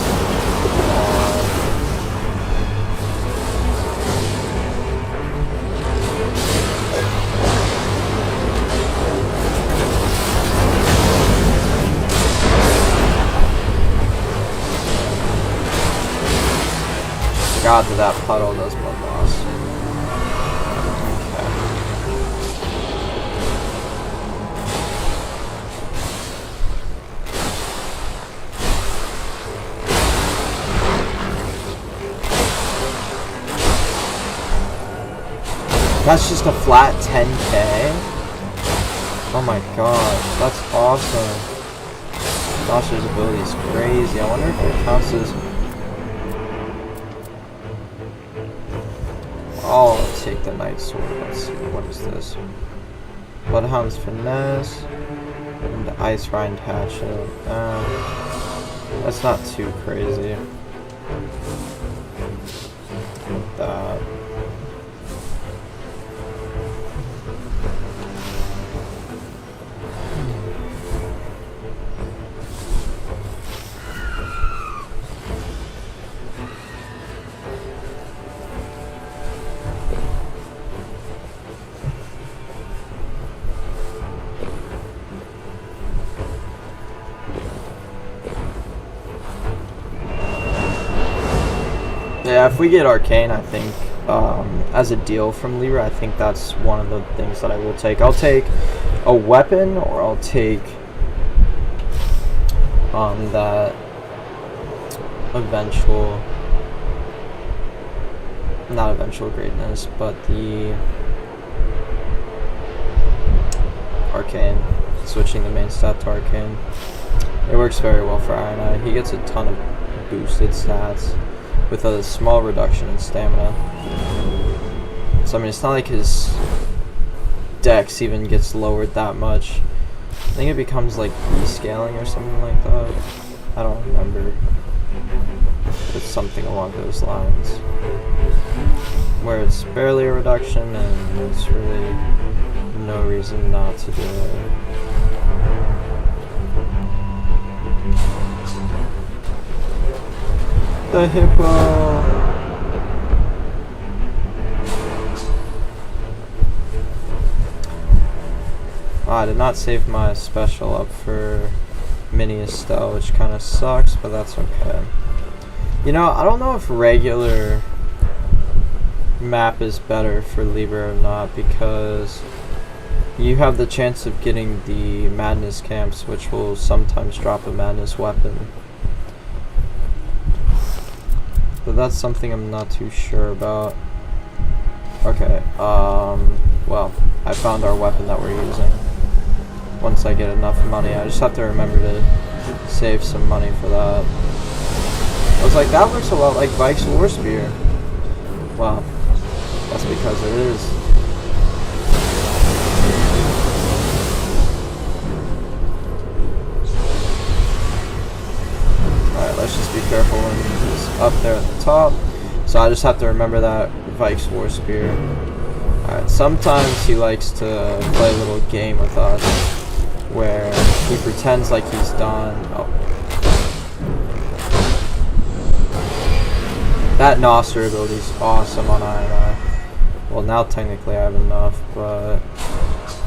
God, that puddle does blood loss. Okay. That's just a flat 10k? Oh my gosh, that's awesome. Dasha's ability is crazy. I wonder if it counts as... I'll take the Night Sword. Let's see, what is this? Bloodhound's Finesse and Ice Rind Hatchet. That's not too crazy. Like that. Yeah, if we get Arcane, I think, as a deal from Libra, I think that's one of the things that I will take. I'll take a weapon, or I'll take that eventual, not eventual greatness, but the Arcane. switching the main stat to Arcane. It works very well for Iron Eye. He gets a ton of boosted stats with a small reduction in stamina. So I mean, it's not like his dex even gets lowered that much. I think it becomes like rescaling or something like that. I don't remember. It's something along those lines. Where it's barely a reduction and there's really no reason not to do it. The hippo! Oh, I did not save my special up for Mini Estelle, which kind of sucks, but that's okay. You know, I don't know if regular map is better for Libra or not, because you have the chance of getting the Madness camps, which will sometimes drop a Madness weapon. But that's something I'm not too sure about. Okay, well, I found our weapon that we're using. Once I get enough money, I just have to remember to save some money for that. I was like, that looks a lot like Vike's War Spear. Well, that's because it is. Alright, let's just be careful when he's up there at the top. So I just have to remember that Vike's War Spear. Alright, sometimes he likes to play a little game with us, where he pretends like he's done. Oh. That Noster ability is awesome on Iron Eye. Well, now technically I have enough, but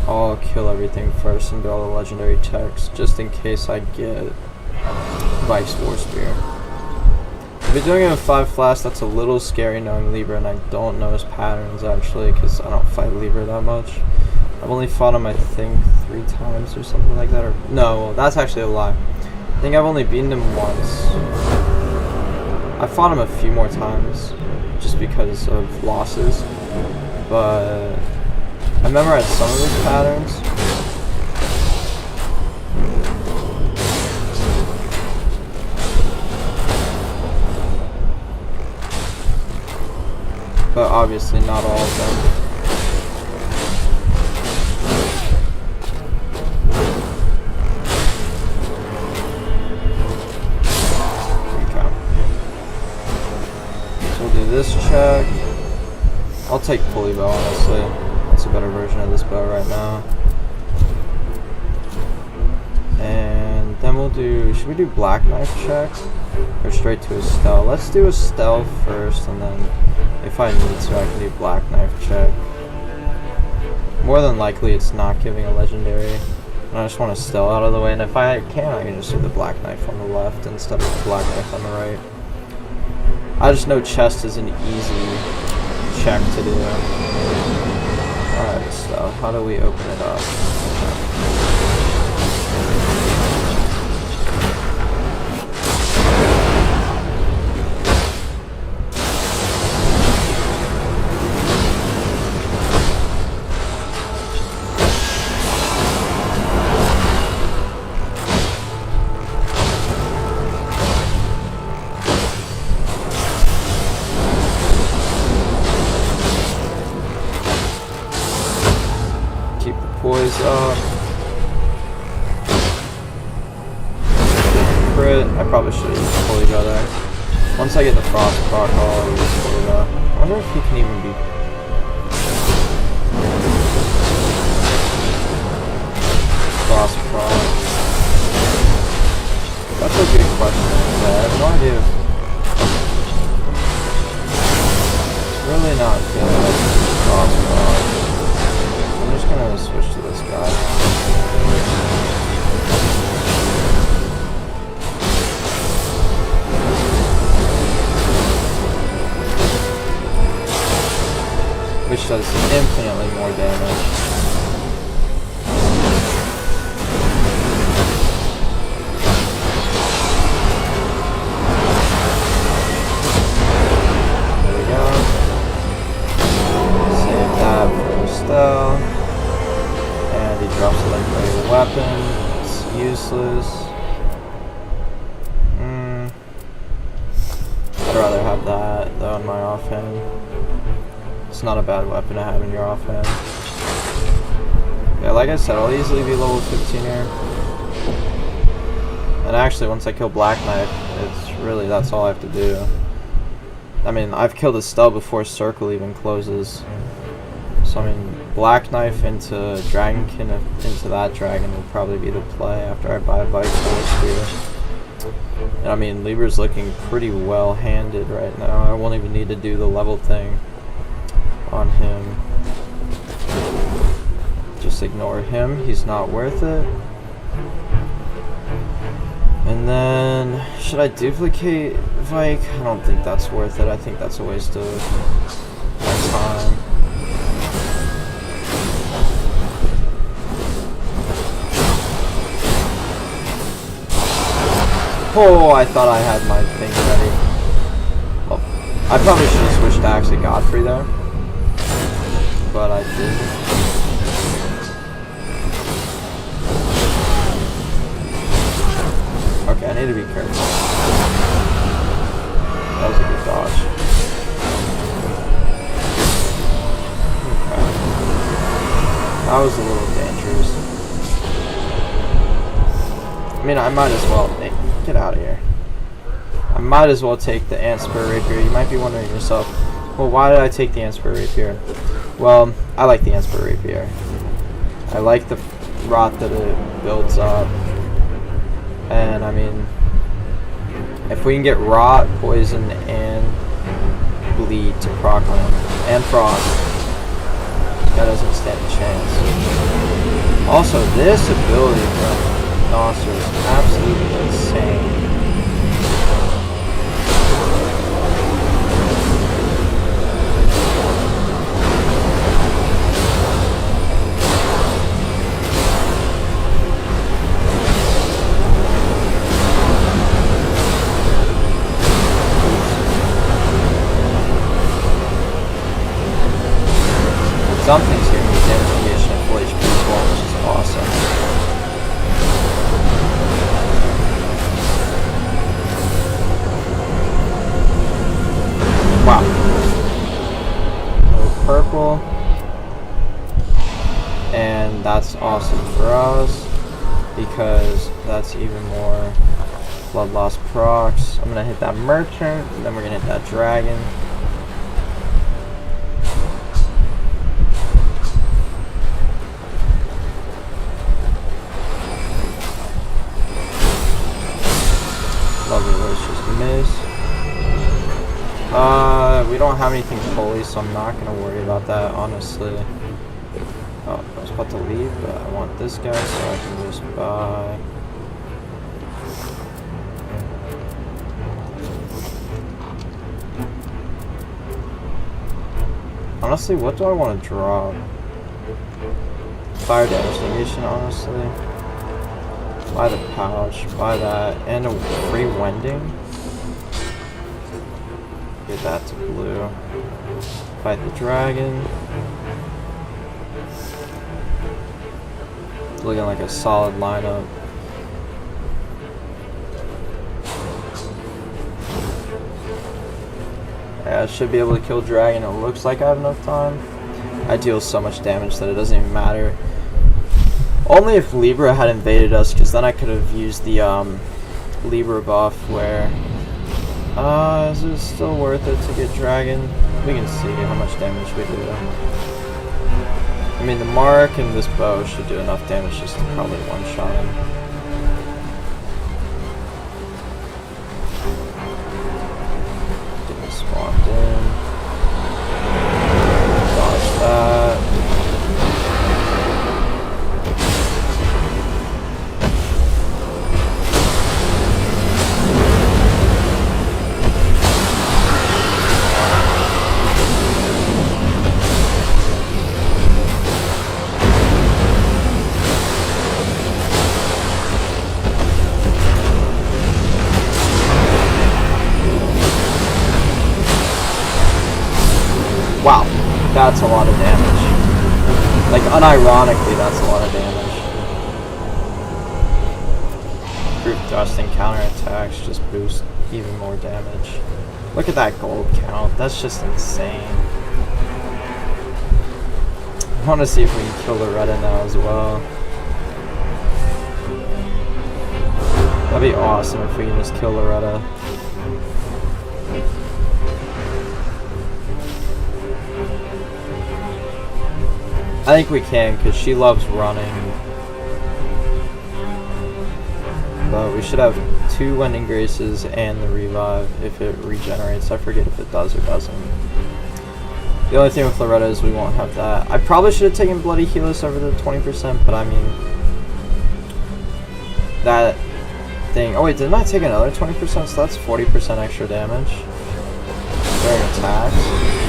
I'll kill everything first and do all the legendary techs, just in case I get Vike's War Spear. If you're doing it with 5 Flash, that's a little scary knowing Libra, and I don't know his patterns actually, because I don't fight Libra that much. I've only fought him, I think, 3 times or something like that. Or no, that's actually a lie. I think I've only beaten him once. I fought him a few more times, just because of losses. But I memorized some of his patterns. But obviously not all of them. This check. I'll take pulley bow, honestly. That's a better version of this bow right now. And then we'll do, should we do black knife check? Or straight to Estelle? Let's do Estelle first, and then if I need to, I can do black knife check. More than likely it's not giving a legendary. And I just want Estelle out of the way, and if I can just do the black knife on the left instead of the black knife on the right. I just know chest is an easy check to do. Alright, so how do we open it up? Poise up. Crit. I probably should have used pulley bow there. Once I get the frost proc, I'll use pulley bow. I wonder if he can even be. Frost proc. That's a good question. Yeah, I have no idea. It's really not good. Frost proc. I'm just gonna switch to this guy. and he drops a legendary weapon. It's useless. I'd rather have that though in my offhand. It's not a bad weapon to have in your offhand. Yeah, like I said, I'll easily be level 15 here. And actually, once I kill Black Knight, it's really, that's all I have to do. I mean, I've killed a stub before Circle even closes. So, I mean, Black Knife into Dragonkin, into that dragon will probably be the play after I buy a Vice Spear. And I mean, Libra's looking pretty well handed right now. I won't even need to do the level thing on him. Just ignore him, he's not worth it. And then, should I duplicate Vike? I don't think that's worth it. I think that's a waste of my time. Oh, I thought I had my thing ready. Well, I probably should have switched to actually Godfrey there. But I didn't. Okay, I need to be careful. That was a good dodge. Okay. That was a little dangerous. I mean, I might as well... Hey, get out of here. I might as well take the Ant Spur Rapier. You might be wondering yourself, well, why did I take the Ant Spur Rapier? Well, I like the Ant Spur Rapier. I like the rot that it builds up. And I mean, if we can get Rot, Poison, and Bleed to proc on him, and Frost, that doesn't stand a chance. Also, this ability from Nosser is absolutely insane. Something's giving me damage negation at full HP as well, which is awesome. Wow. A little purple. And that's awesome for us, because that's even more blood loss procs. I'm gonna hit that merchant, and then we're gonna hit that dragon. We don't have anything fully, so I'm not going to worry about that, honestly. Oh, I was about to leave, but I want this guy, so I can just buy. Honestly, what do I want to drop? Fire damage negation, honestly. Buy the pouch, buy that, and a free wending. Get that to blue. Fight the dragon. Looking like a solid lineup. Yeah, I should be able to kill dragon. It looks like I have enough time. I deal so much damage that it doesn't even matter. Only if Libra had invaded us, because then I could have used the Libra buff where... is it still worth it to get dragon? We can see how much damage we do. I mean, the mark and this bow should do enough damage just to probably one-shot him. Get him spawned in. Dodge that. Wow, that's a lot of damage. Like, unironically, that's a lot of damage. Group thrust and counterattacks just boost even more damage. Look at that gold count. That's just insane. I want to see if we can kill Loretta now as well. That'd be awesome if we can just kill Loretta. I think we can, because she loves running. But we should have 2 Wending Graces and the revive if it regenerates. I forget if it does or doesn't. The only thing with Loretta is we won't have that. I probably should have taken Bloody Healers over the 20%, but I mean... that thing... Oh wait, didn't I take another 20%? So that's 40% extra damage during attacks.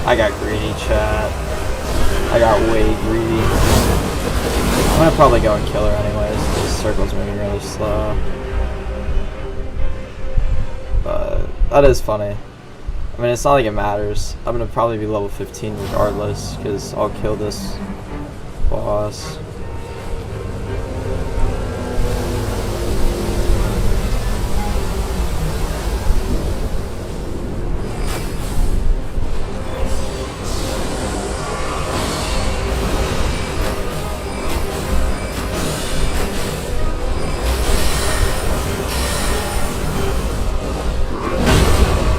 I got greedy, chat. I got way greedy. I'm gonna probably go and kill her anyways. This circle's moving really slow. But that is funny. I mean, it's not like it matters. I'm gonna probably be level 15 regardless, because I'll kill this boss.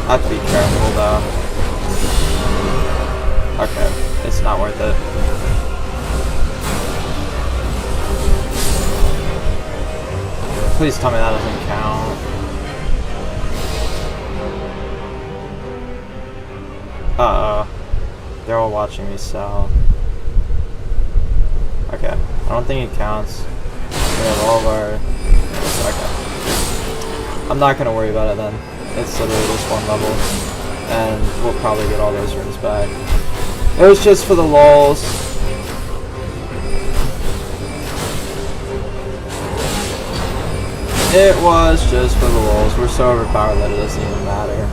I have to be careful though. Okay, it's not worth it. Please tell me that doesn't count. Uh-oh. They're all watching me sell. Okay, I don't think it counts. We have all of our... Okay. I'm not gonna worry about it then. It's literally just 1 level, and we'll probably get all those runes back. It was just for the lulz. It was just for the lulz. We're so overpowered that it doesn't even matter.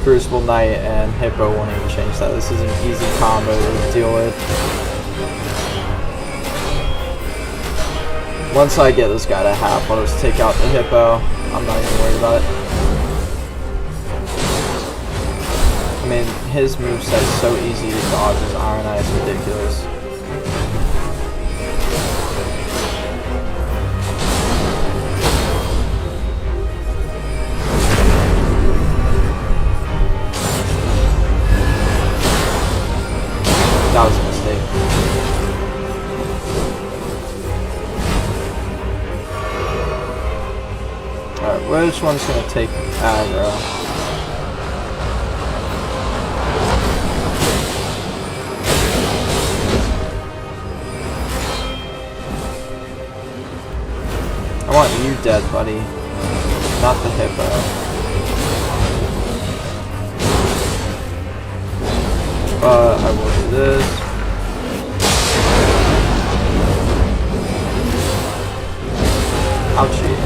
Crucible Knight and Hippo won't even change that. This is an easy combo to deal with. Once I get this guy to half, I'll just take out the Hippo. I'm not even worried about it. I mean, his moveset is so easy to dodge. His Iron Eye is ridiculous. That was a mistake. Alright, which one's gonna take aggro? I want you dead, buddy. Not the Hippo. But I will do this. Ouchie.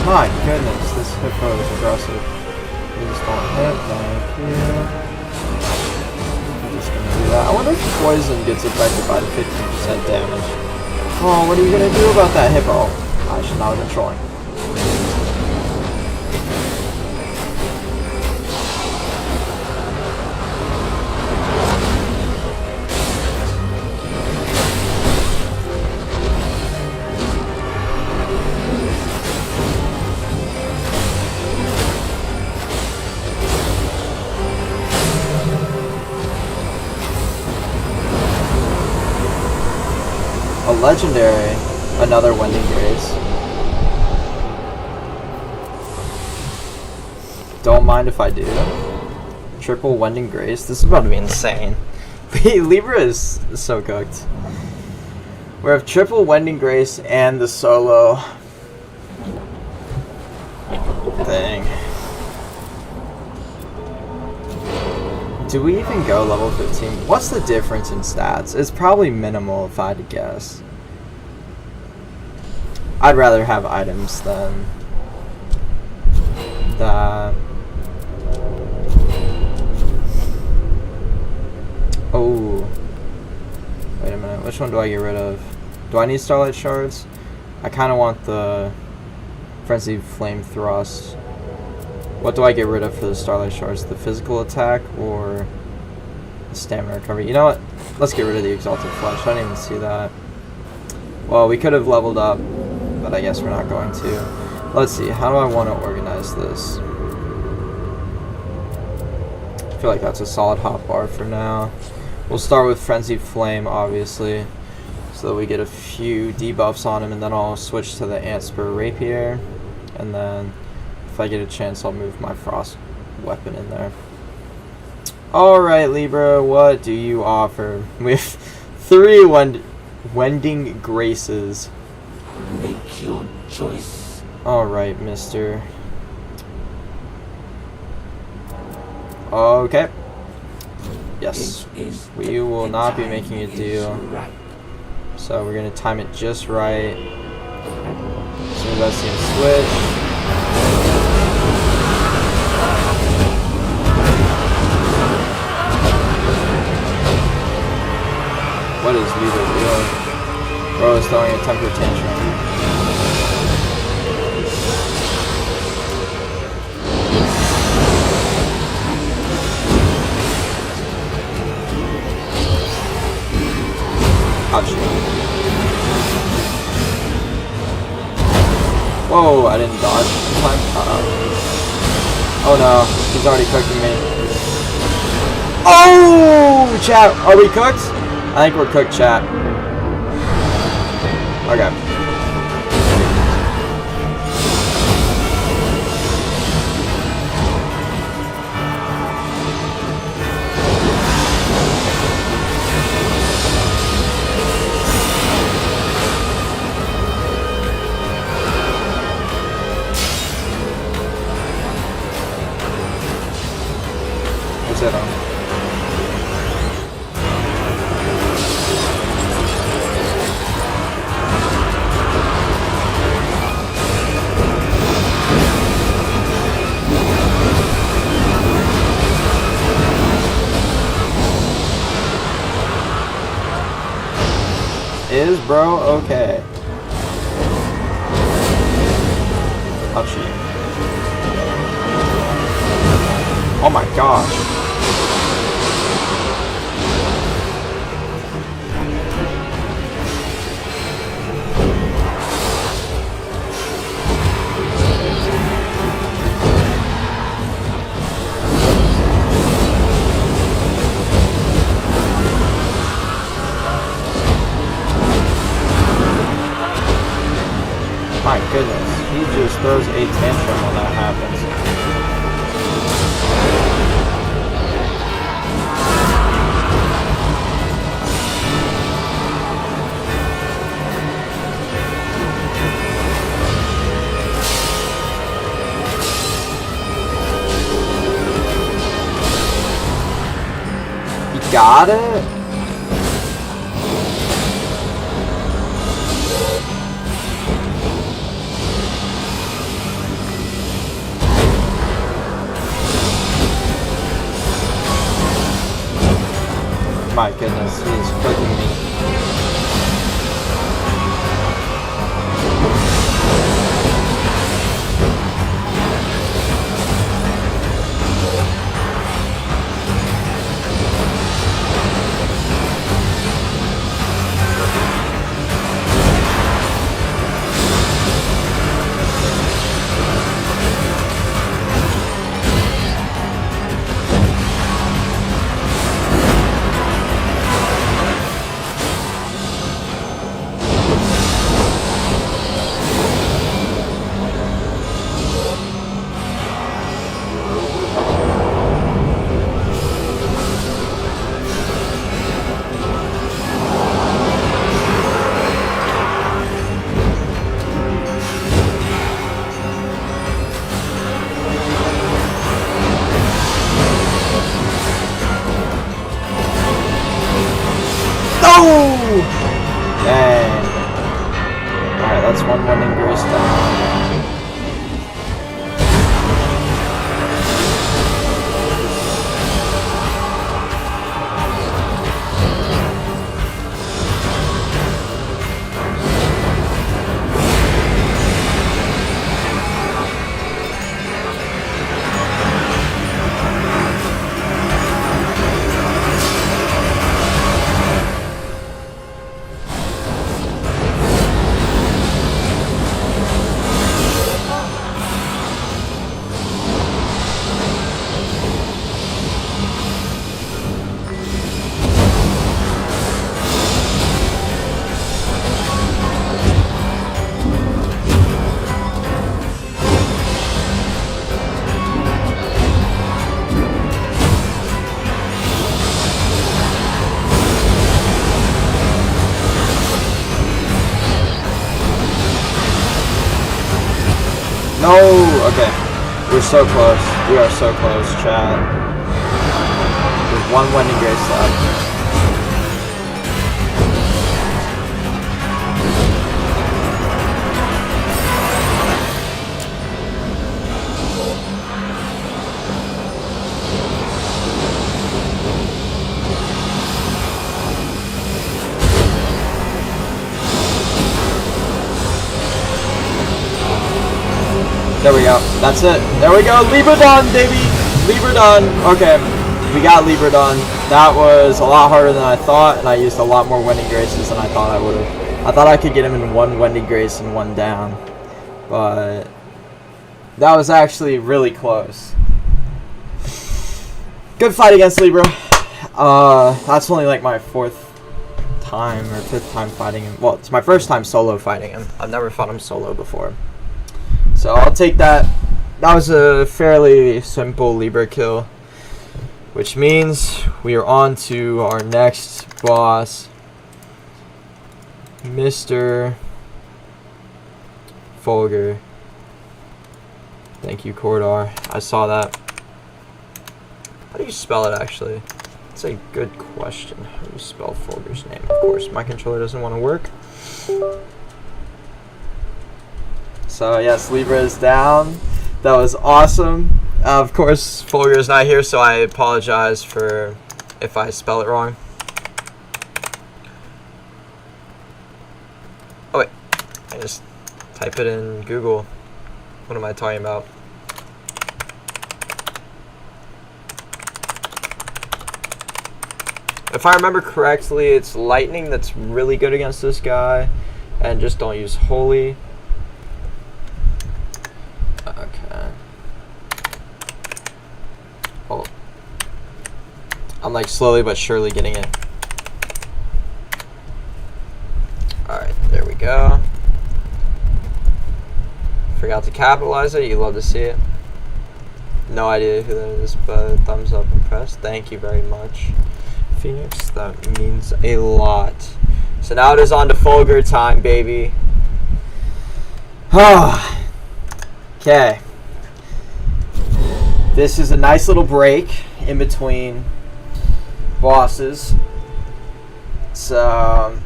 My goodness, this Hippo is aggressive. Please don't hit, thank you. I wonder if poison gets affected by the 15% damage. Oh, what are you gonna do about that Hippo? I should not have been trolling. A legendary. Another Wending Grace. Don't mind if I do. Triple Wending Grace. This is about to be insane. Libra is so cooked. We have triple Wending Grace and the solo thing. Do we even go level 15? What's the difference in stats? It's probably minimal if I had to guess. I'd rather have items than that. Oh. Wait a minute. Which one do I get rid of? Do I need Starlight Shards? I kind of want the Frenzied Flame Thrust. What do I get rid of for the Starlight Shards? The physical attack or the stamina recovery? You know what? Let's get rid of the Exalted Flesh. I didn't even see that. Well, we could have leveled up, but I guess we're not going to. Let's see. How do I want to organize this? I feel like that's a solid hotbar for now. We'll start with Frenzied Flame, obviously, so that we get a few debuffs on him, and then I'll switch to the Antspur Rapier, and then if I get a chance, I'll move my Frost weapon in there. Alright, Libra, what do you offer? We have 3 Wending Graces. Make your choice. Alright, mister. Okay. Yes. We will not be making a deal. So we're going to time it just right. As soon as I see him switch. What is Libra doing? Bro is throwing a temper tantrum. Ouch. Whoa, I didn't dodge in time. Oh no, he's already cooking me. Oh, chat, are we cooked? I think we're cooked, chat. Okay. What's that on? Is bro okay? Ouchie. Oh my gosh. My goodness, he just throws a tantrum when that happens. You got it? My goodness, he's cooking me. No! Dang. Alright, that's one Wending Grace down. No! Okay. We're so close. We are so close, chat. There's one Wending Grace left. There we go. That's it. There we go. Libra done, baby. Libra done. Okay. We got Libra done. That was a lot harder than I thought, and I used a lot more Wending Graces than I thought I would have. I thought I could get him in one Wending Grace and one down, but that was actually really close. Good fight against Libra. That's only like my 4th time or 5th time fighting him. Well, it's my first time solo fighting him. I've never fought him solo before. So I'll take that. That was a fairly simple Libra kill, which means we are on to our next boss, Mr. Fulgur. Thank you, Cordar. I saw that. How do you spell it, actually? That's a good question. How do you spell Fulgur's name? Of course, my controller doesn't want to work. So yes, Libra is down. That was awesome. Of course, Fulgur is not here, so I apologize for if I spell it wrong. Oh wait, I just type it in Google. What am I talking about? If I remember correctly, it's lightning that's really good against this guy, and just don't use holy. Okay. Oh. I'm like slowly but surely getting it. Alright, there we go. Forgot to capitalize it. You love to see it. No idea who that is, but thumbs up and press. Thank you very much, Phoenix. That means a lot. So now it is on to Fulgur time, baby. Okay. This is a nice little break in between bosses. So,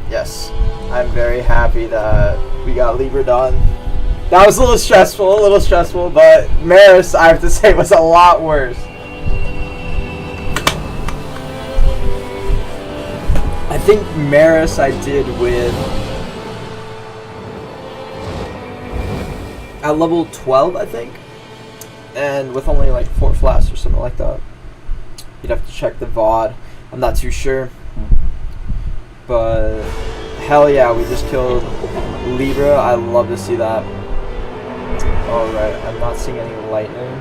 yes, I'm very happy that we got Libra done. That was a little stressful, but Maris, I have to say, was a lot worse. I think Maris I did with at level 12, I think, and with only like 4 flasks or something like that. You'd have to check the VOD. I'm not too sure, but hell yeah, we just killed Libra. I love to see that. Alright, I'm not seeing any lightning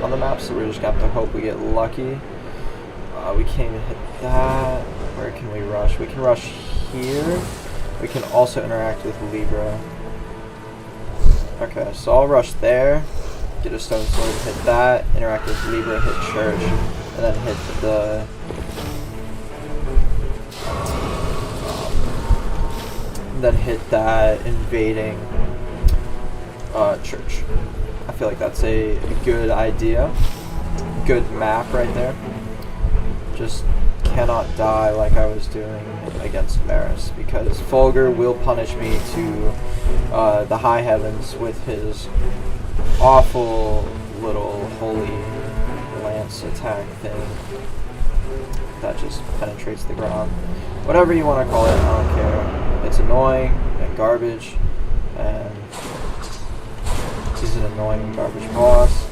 on the map, so we're just gonna have to hope we get lucky. We can't even hit that. Where can we rush? We can rush here. We can also interact with Libra. Okay, so I'll rush there, get a stone sword, hit that, interact with Libra, hit church, and then hit the that invading church. I feel like that's a good idea. Good map right there. Just cannot die like I was doing against Maris, because Fulgur will punish me to the high heavens with his awful little holy lance attack thing that just penetrates the ground. Whatever you want to call it, I don't care. It's annoying and garbage, and he's an annoying garbage boss.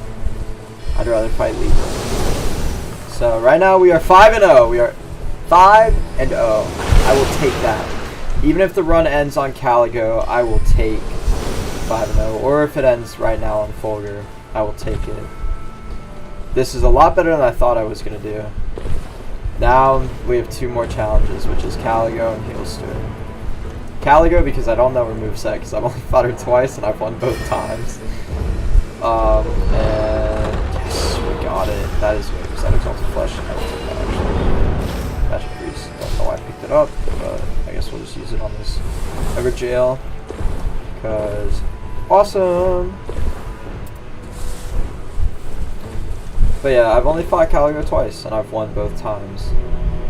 I'd rather fight Libra. So right now we are 5-0. We are 5-0. I will take that. Even if the run ends on Caligo, I will take 5-0. Or if it ends right now on Fulgur, I will take it. This is a lot better than I thought I was going to do. Now we have 2 more challenges, which is Caligo and Healster. Caligo because I don't know her moveset, because I've only fought her twice and I've won both times. And yes, we got it. That is good, because that exalted flesh. I will take that actually. Magic Priest. I don't know why I picked it up, but I guess we'll just use it on this Ever Jail. Because awesome. But yeah, I've only fought Caligo twice, and I've won both times.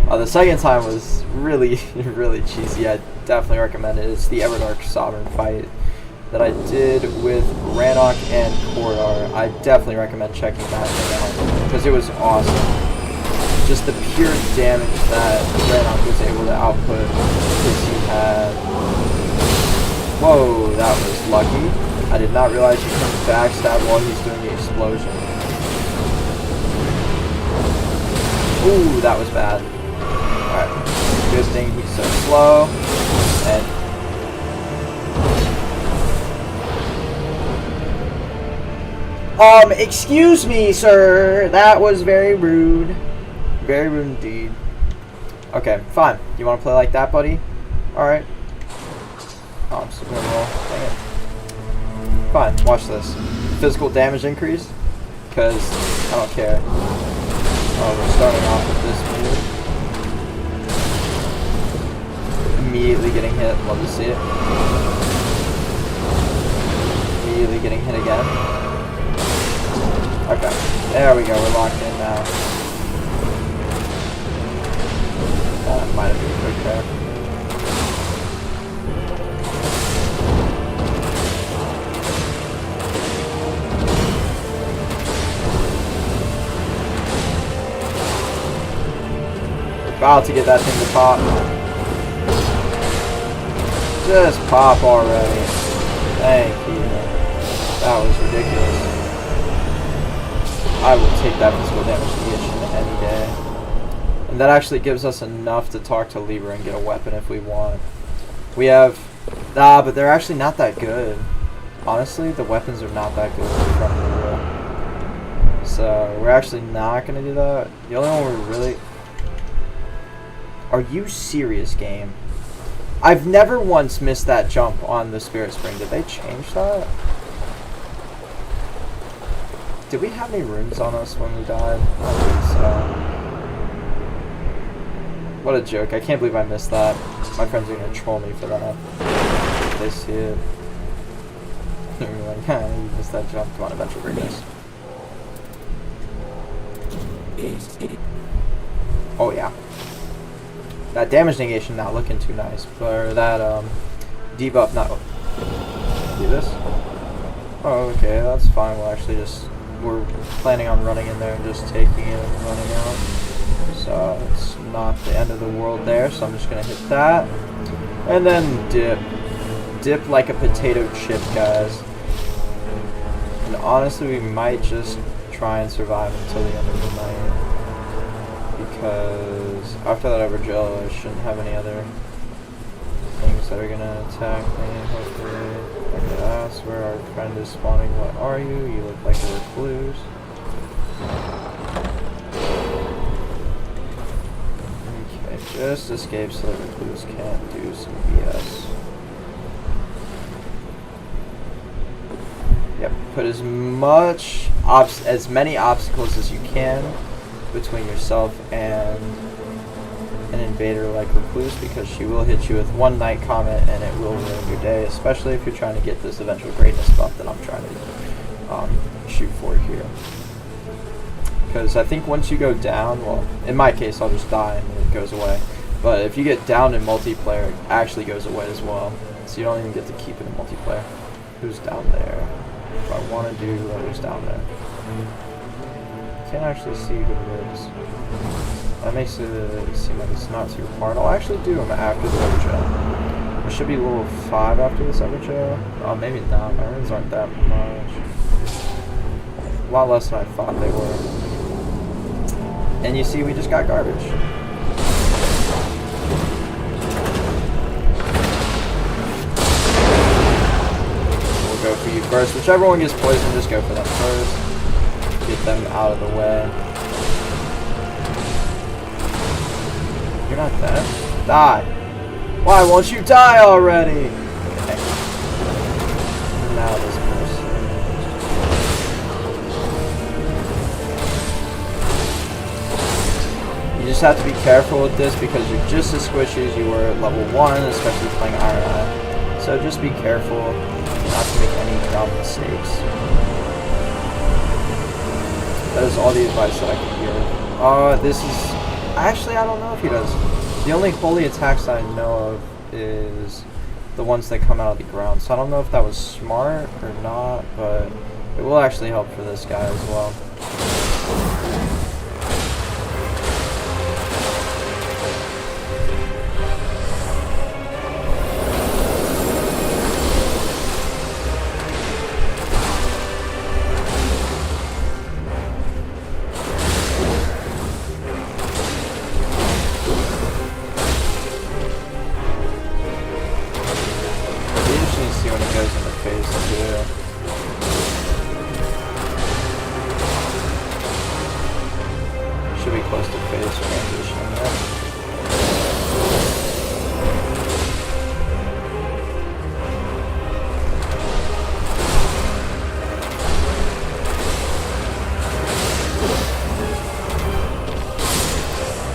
The second time was really, really cheesy. I definitely recommend it. It's the Everdark Sovereign fight that I did with Rannoch and Kordar. I definitely recommend checking that thing out, because it was awesome. Just the pure damage that Rannoch was able to output, because he had... Whoa, that was lucky. I did not realize you can backstab while he's doing the explosion. Ooh, that was bad. Alright, good thing he's so slow. And excuse me, sir. That was very rude. Very rude indeed. Okay, fine. You want to play like that, buddy? Alright. Oh, I'm still gonna roll. Dang it. Fine, watch this. Physical damage increase? Because I don't care. Oh, we're starting off with this move. Immediately getting hit. Love to see it. Immediately getting hit again. Okay. There we go. We're locked in now. That might have been quick there. About to get that thing to pop. Just pop already. Thank you. That was ridiculous. I will take that physical damage negation any day. And that actually gives us enough to talk to Libra and get a weapon if we want. We have... but they're actually not that good. Honestly, the weapons are not that good from Libra. So, we're actually not going to do that. The only one we're really... Are you serious, game? I've never once missed that jump on the Spirit Spring. Did they change that? Did we have any runes on us when we died? I don't think so. What a joke. I can't believe I missed that. My friends are going to troll me for that. If they see it. They're like, you missed that jump. Come on, Adventure Greatness. Oh, yeah. That damage negation not looking too nice, or that debuff not. Do this? Oh, okay, that's fine. We're planning on running in there and just taking it and running out. So it's not the end of the world there. So I'm just gonna hit that, and then dip like a potato chip, guys. And honestly, we might just try and survive until the end of the night. Because after that Evergel, I shouldn't have any other things that are gonna attack me. Hopefully, I could ask where our friend is spawning. What are you? You look like a recluse. Okay, just escape so that recluse can't do some BS. Yep, put as many obstacles as you can between yourself and an invader like Recluse, because she will hit you with one Night Comet and it will ruin your day, especially if you're trying to get this eventual greatness buff that I'm trying to shoot for here. Because I think once you go down, well, in my case, I'll just die and it goes away. But if you get down in multiplayer, it actually goes away as well. So you don't even get to keep it in multiplayer. Who's down there? If I want to do whoever's down there. Can't actually see who it is. That makes it seem like it's not too hard. I'll actually do them after the overture. It should be level 5 after this overture. Oh, maybe not. My runes aren't that much. A lot less than I thought they were. And you see, we just got garbage. We'll go for you first. Whichever one gets poisoned, just go for them first. Get them out of the way. You're not dead. Die. Why won't you die already? Okay. Now this person. You just have to be careful with this because you're just as squishy as you were at level 1, especially playing Iron Eye. So just be careful not to make any dumb mistakes. That is all the advice that I can give. This is... Actually, I don't know if he does. The only holy attacks I know of is the ones that come out of the ground. So I don't know if that was smart or not, but it will actually help for this guy as well.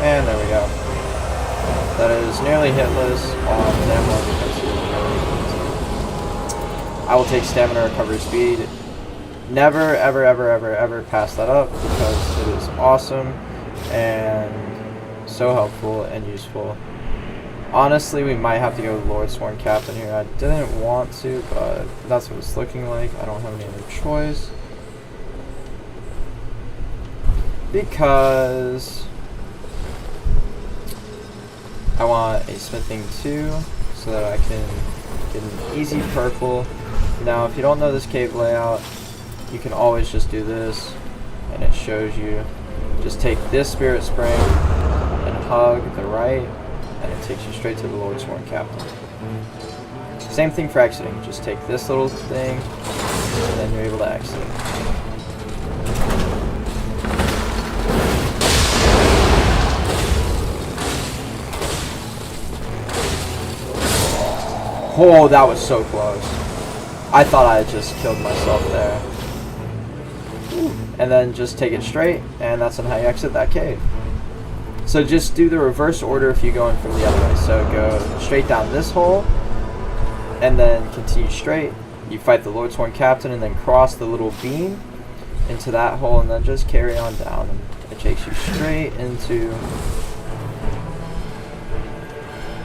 And there we go. That is nearly hitless on stamina because I will take stamina recovery speed. Never, ever, ever, ever, ever pass that up because it is awesome and so helpful and useful. Honestly, we might have to go with Lord Sworn Captain here. I didn't want to, but that's what it's looking like. I don't have any other choice. Because I want a smithing 2 so that I can get an easy purple. Now, if you don't know this cave layout, you can always just do this, and it shows you. Just take this Spirit Spring and hug the right, and it takes you straight to the Lord Sworn Captain. Same thing for exiting. Just take this little thing, and then you're able to exit. Oh, that was so close. I thought I had just killed myself there. And then just take it straight, and that's on how you exit that cave. So just do the reverse order if you're going from the other way. So go straight down this hole, and then continue straight. You fight the Lord Sworn Captain, and then cross the little beam into that hole, and then just carry on down. And it takes you straight into...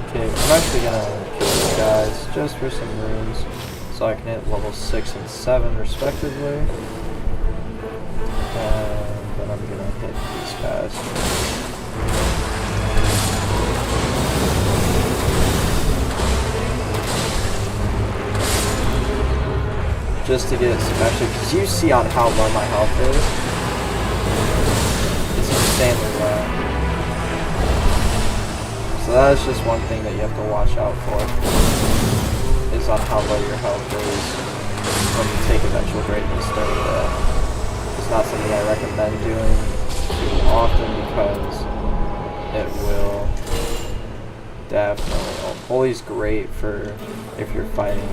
Okay, I'm actually gonna kill these guys just for some runes, so I can hit level 6 and 7 respectively. And then I'm gonna hit these guys. Just to get some extra, because you see on how low my health is. It's insanely low. So that is just one thing that you have to watch out for, is on how low your health is when you take eventual greatness during that. It's not something I recommend doing too often because it will definitely... Holy's great for if you're fighting,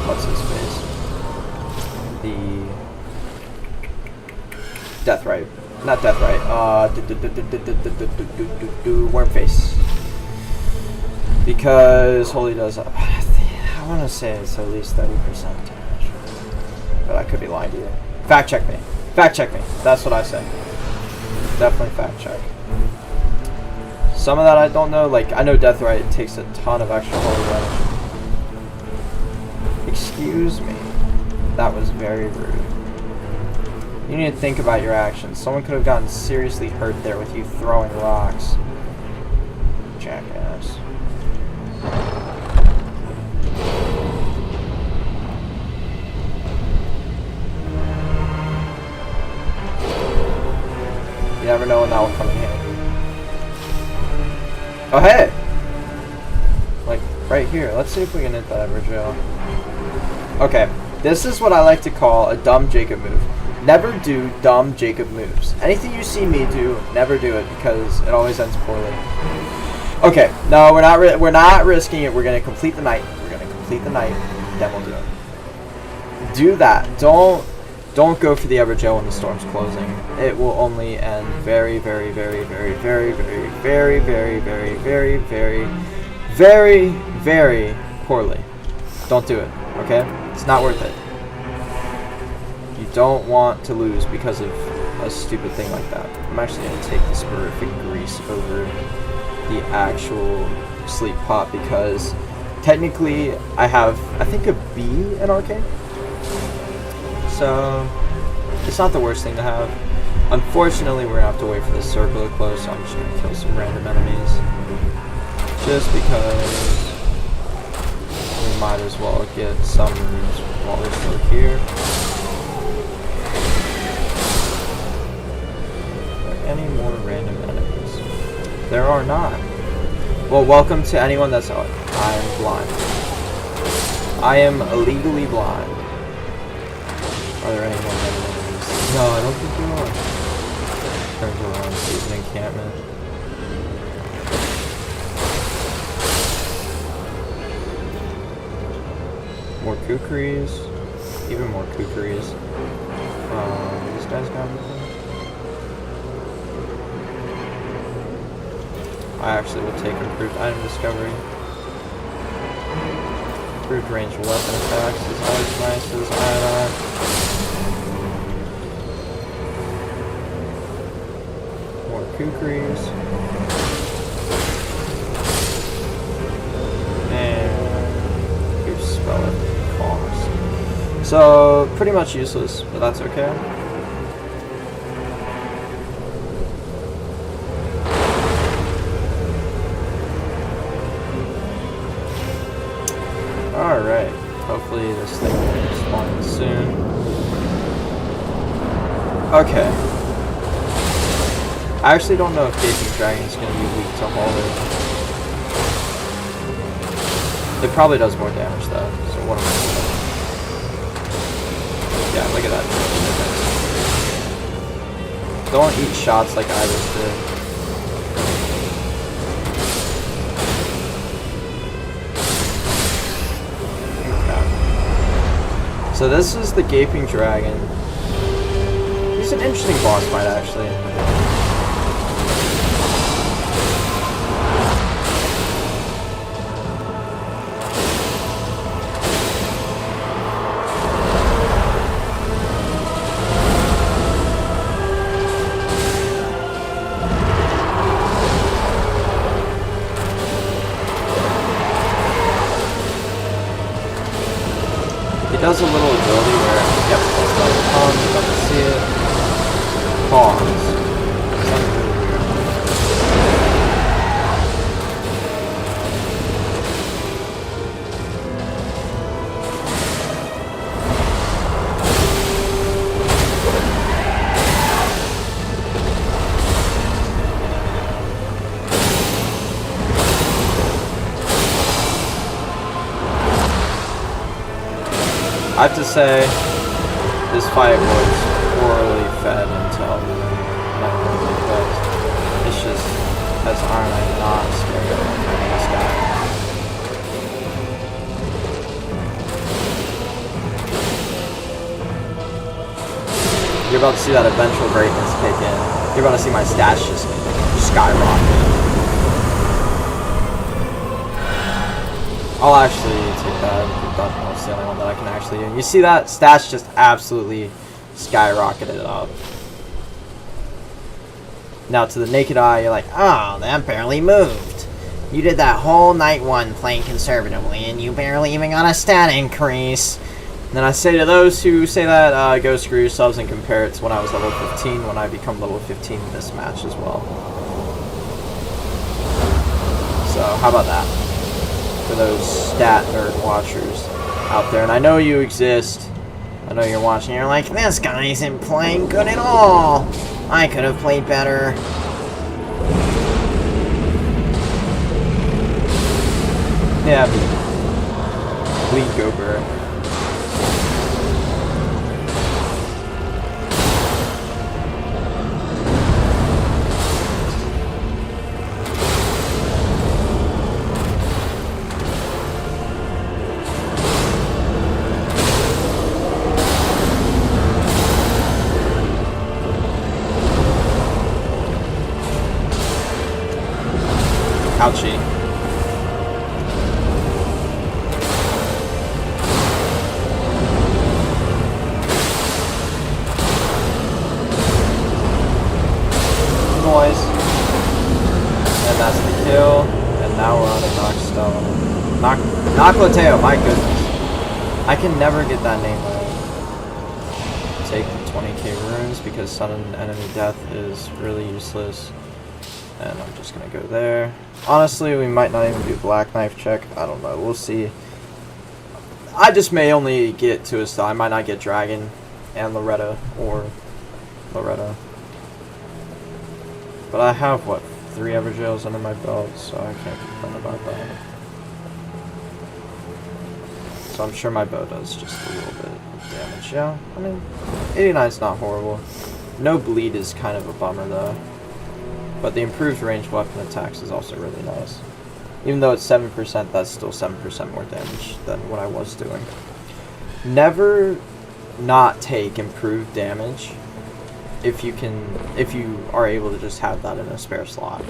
what's his face? The... Deathrite. Not Deathrite, Wormface. Because Holy does, I want to say it's at least 30% damage. But I could be lying to you. Fact check me. Fact check me. That's what I say. Definitely fact check. Some of that I don't know. Like, I know Deathrite takes a ton of extra holy damage. Excuse me. That was very rude. You need to think about your actions. Someone could have gotten seriously hurt there with you throwing rocks. Jackass. You never know when that will come in handy. Oh, hey! Like, right here. Let's see if we can hit that Evergel. Okay, this is what I like to call a dumb Jacob move. Never do dumb Jacob moves. Anything you see me do, never do it because it always ends poorly. Okay, no, we're not risking it. We're gonna complete the night. We're gonna complete the night, then we'll do it. Do that. Don't go for the Evergel when the storm's closing. It will only end very, very, very, very, very, very, very, very, very, very, very, very, very poorly. Don't do it. Okay? It's not worth it. You don't want to lose because of a stupid thing like that. I'm actually going to take the Sporific Grease over the actual Sleep Pot because technically I have, I think, a B in Arcane. So it's not the worst thing to have. Unfortunately, we're going to have to wait for this circle to close, so I'm just going to kill some random enemies. Just because we might as well get some moves while we're still here. Are there any more random enemies? There are not. Well, welcome to anyone that's out. I am blind. I am illegally blind. Are there any more random enemies? No, I don't think there are. Turns around, sees an encampment. More kukris, even more kukris. These guys got anything? I actually would take improved item discovery. Improved range weapon attacks is always nice as iodine. More kukris. So, pretty much useless, but that's okay. Alright, hopefully this thing will spawn soon. Okay. I actually don't know if Gaping Dragon is going to be weak to Halder. It probably does more damage though, so what am I doing? Yeah, look at that. Don't eat shots like I just did. Okay. So this is the Gaping Dragon. He's an interesting boss fight, actually. It does a little ability where, yep, it's about to come, you're about to see it. Pause. Something really weird. I have to say, this fight was poorly fed until Nightreign, but it's just, as Iron I'm not scared of this guy. You're about to see that eventual greatness kick in. You're about to see my stats just skyrocket. I'll actually take that. That's the only one that I can actually do. You see that? Stats just absolutely skyrocketed up. Now to the naked eye, you're like, oh, that barely moved. You did that whole night one playing conservatively, and you barely even got a stat increase. And then I say to those who say that, go screw yourselves and compare it to when I was level 15, when I become level 15 in this match as well. So, how about that? For those stat nerd watchers out there. And I know you exist. I know you're watching. You're like, this guy isn't playing good at all. I could have played better. Yeah, bleed Gober. Ouchie. Noise. And that's the kill. And now we're on a Knockstone. Knocklateo, my goodness. I can never get that name right. Take the 20k runes because sudden enemy death is really useless. And I'm just gonna go there. Honestly, we might not even do Black Knife check. I don't know. We'll see. I just may only get to a style. I might not get Dragon and Loretta or Loretta. But I have, what, 3 Everjails under my belt, so I can't complain about that. So I'm sure my bow does just a little bit of damage. Yeah, I mean, 89's not horrible. No bleed is kind of a bummer, though. But the improved ranged weapon attacks is also really nice. Even though it's 7%, that's still 7% more damage than what I was doing. Never not take improved damage if you are able to just have that in a spare slot.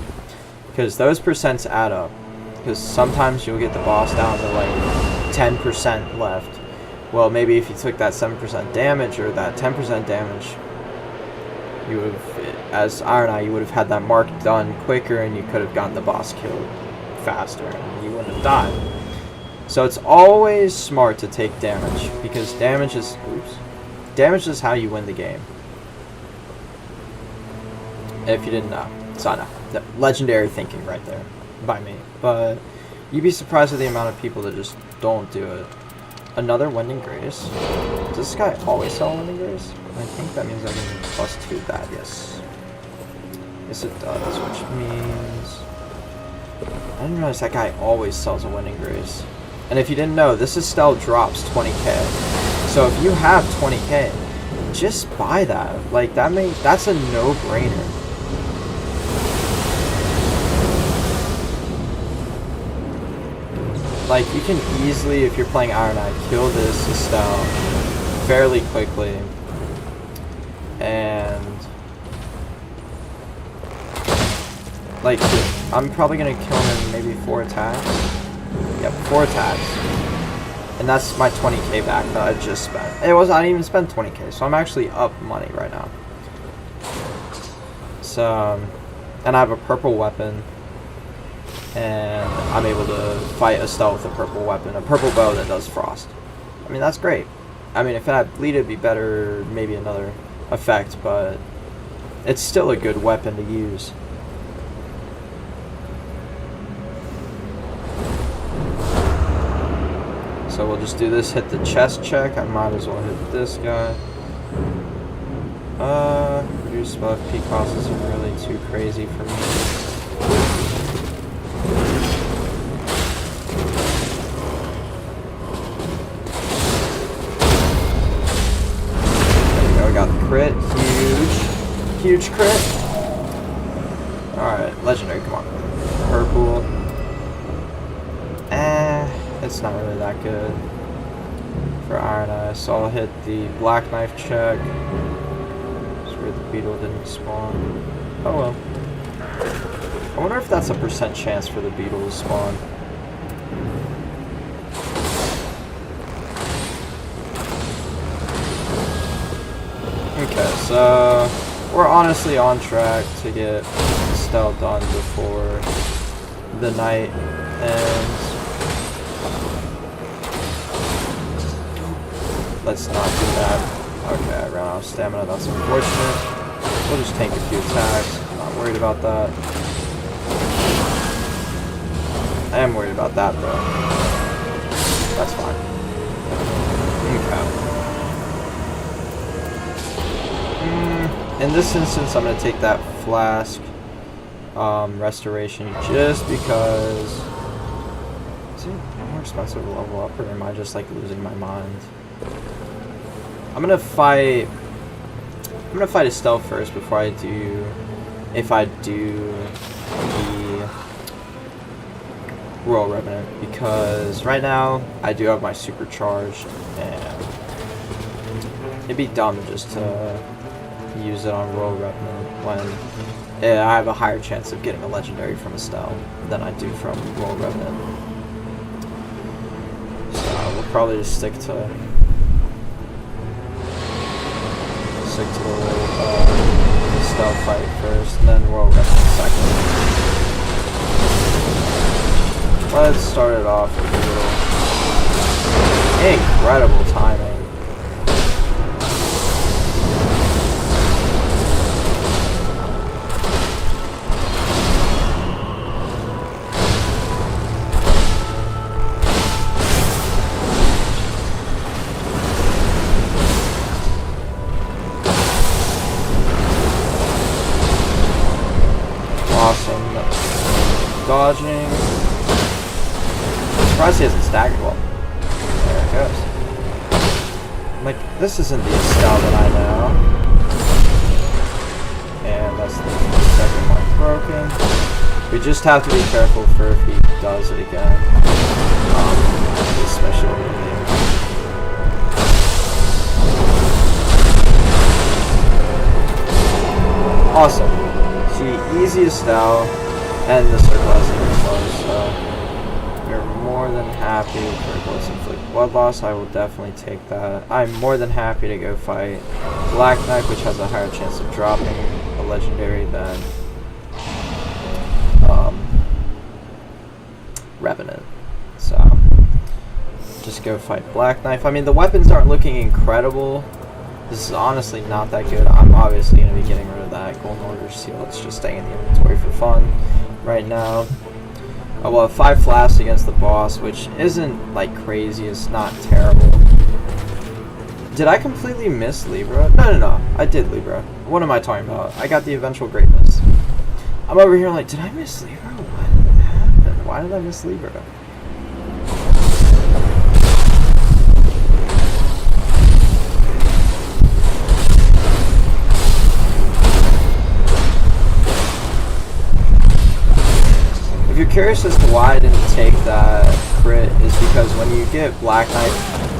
Because those percents add up. Because sometimes you'll get the boss down to like 10% left. Well, maybe if you took that 7% damage or that 10% damage, you would have, as Iron Eye, you would have had that mark done quicker and you could have gotten the boss killed faster and you wouldn't have died. So it's always smart to take damage because damage is how you win the game. If you didn't know. So I know. Legendary thinking right there by me. But you'd be surprised at the amount of people that just don't do it. Another Wending Grace. Does this guy always sell Wending Grace? I think that means I can +2 that, yes. Yes it does, which means... I didn't realize that guy always sells a Wending Grace. And if you didn't know, this Estelle drops 20k. So if you have 20k, just buy that. Like, that's a no-brainer. Like, you can easily, if you're playing Iron Eye, kill this Estelle fairly quickly. And like, I'm probably gonna kill him in maybe 4 attacks. Yep, 4 attacks. And that's my 20k back that I just spent. I didn't even spend 20k, so I'm actually up money right now. So, and I have a purple weapon. And I'm able to fight Estelle with a purple weapon, a purple bow that does frost. I mean, that's great. I mean, if it had bleed, it'd be better, maybe another effect, but it's still a good weapon to use. So we'll just do this, hit the chest check. I might as well hit this guy. Reduce buff P cost isn't really too crazy for me. Crit, huge crit. Alright, legendary, come on. Purple. It's not really that good for Iron Eye, so I'll hit the Black Knife check. It's where the beetle didn't spawn. Oh well. I wonder if that's a % chance for the beetle to spawn. So we're honestly on track to get stealth done before the night ends. Let's not do that. Okay, I ran out of stamina. That's unfortunate. We'll just tank a few attacks. I'm not worried about that. I am worried about that though. That's fine. Okay. In this instance, I'm gonna take that flask restoration just because. Is it more expensive to level up, or am I just like losing my mind? I'm gonna fight a stealth first before I do. If I do the Royal Revenant, because right now I do have my supercharged, and it'd be dumb just to use it on Royal Revenant when I have a higher chance of getting a legendary from a stealth than I do from Royal Revenant. So we'll probably just stick to the stealth fight first, and then Royal Revenant second. Let's start it off with a little incredible timing. Awesome. Dodging. I'm surprised he hasn't staggered well. There it goes. I'm like, this isn't the Estelle that I know. And that's the second one broken. We just have to be careful for if he does it again. Especially with the awesome. See, easy Estelle, and the circle has even close, so we're more than happy for a close inflict blood loss. I will definitely take that. I'm more than happy to go fight Black Knight, which has a higher chance of dropping a legendary than Revenant. So just go fight Black Knife. I mean, the weapons aren't looking incredible. This is honestly not that good. I'm obviously going to be getting rid of that Golden Order Seal. It's just staying in the inventory for fun right now. I will have 5 flasks against the boss, which isn't like crazy. It's not terrible. Did I completely miss Libra? No. I did Libra. What am I talking about? I got the eventual greatness. I'm over here like, did I miss Libra? What happened? Why did I miss Libra? If you're curious as to why I didn't take that crit, is because when you get Black Knight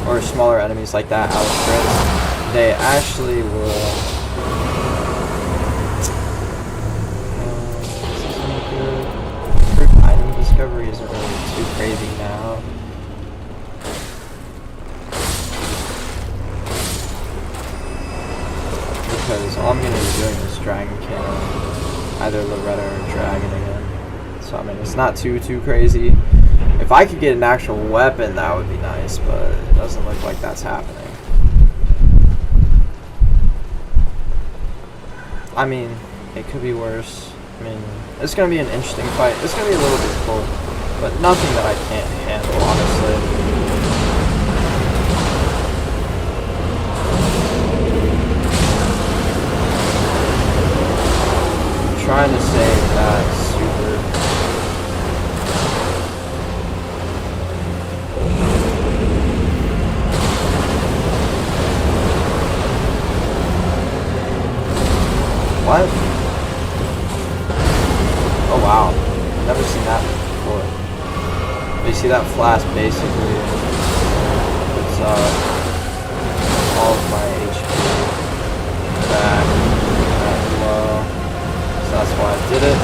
or smaller enemies like that out of crits, they actually will. This isn't good. Fruit item discovery isn't really too crazy now. Because all I'm going to be doing is Dragon Cannon, either Loretta or Dragon again. So I mean, it's not too crazy. If I could get an actual weapon, that would be nice, but it doesn't look like that's happening. I mean, it could be worse. I mean, it's going to be an interesting fight. It's going to be a little difficult, but nothing that I can't handle, honestly. I'm trying to save that super. What? Oh wow, never seen that before. You see that flask basically puts all of my HP back at low, so that's why I did it.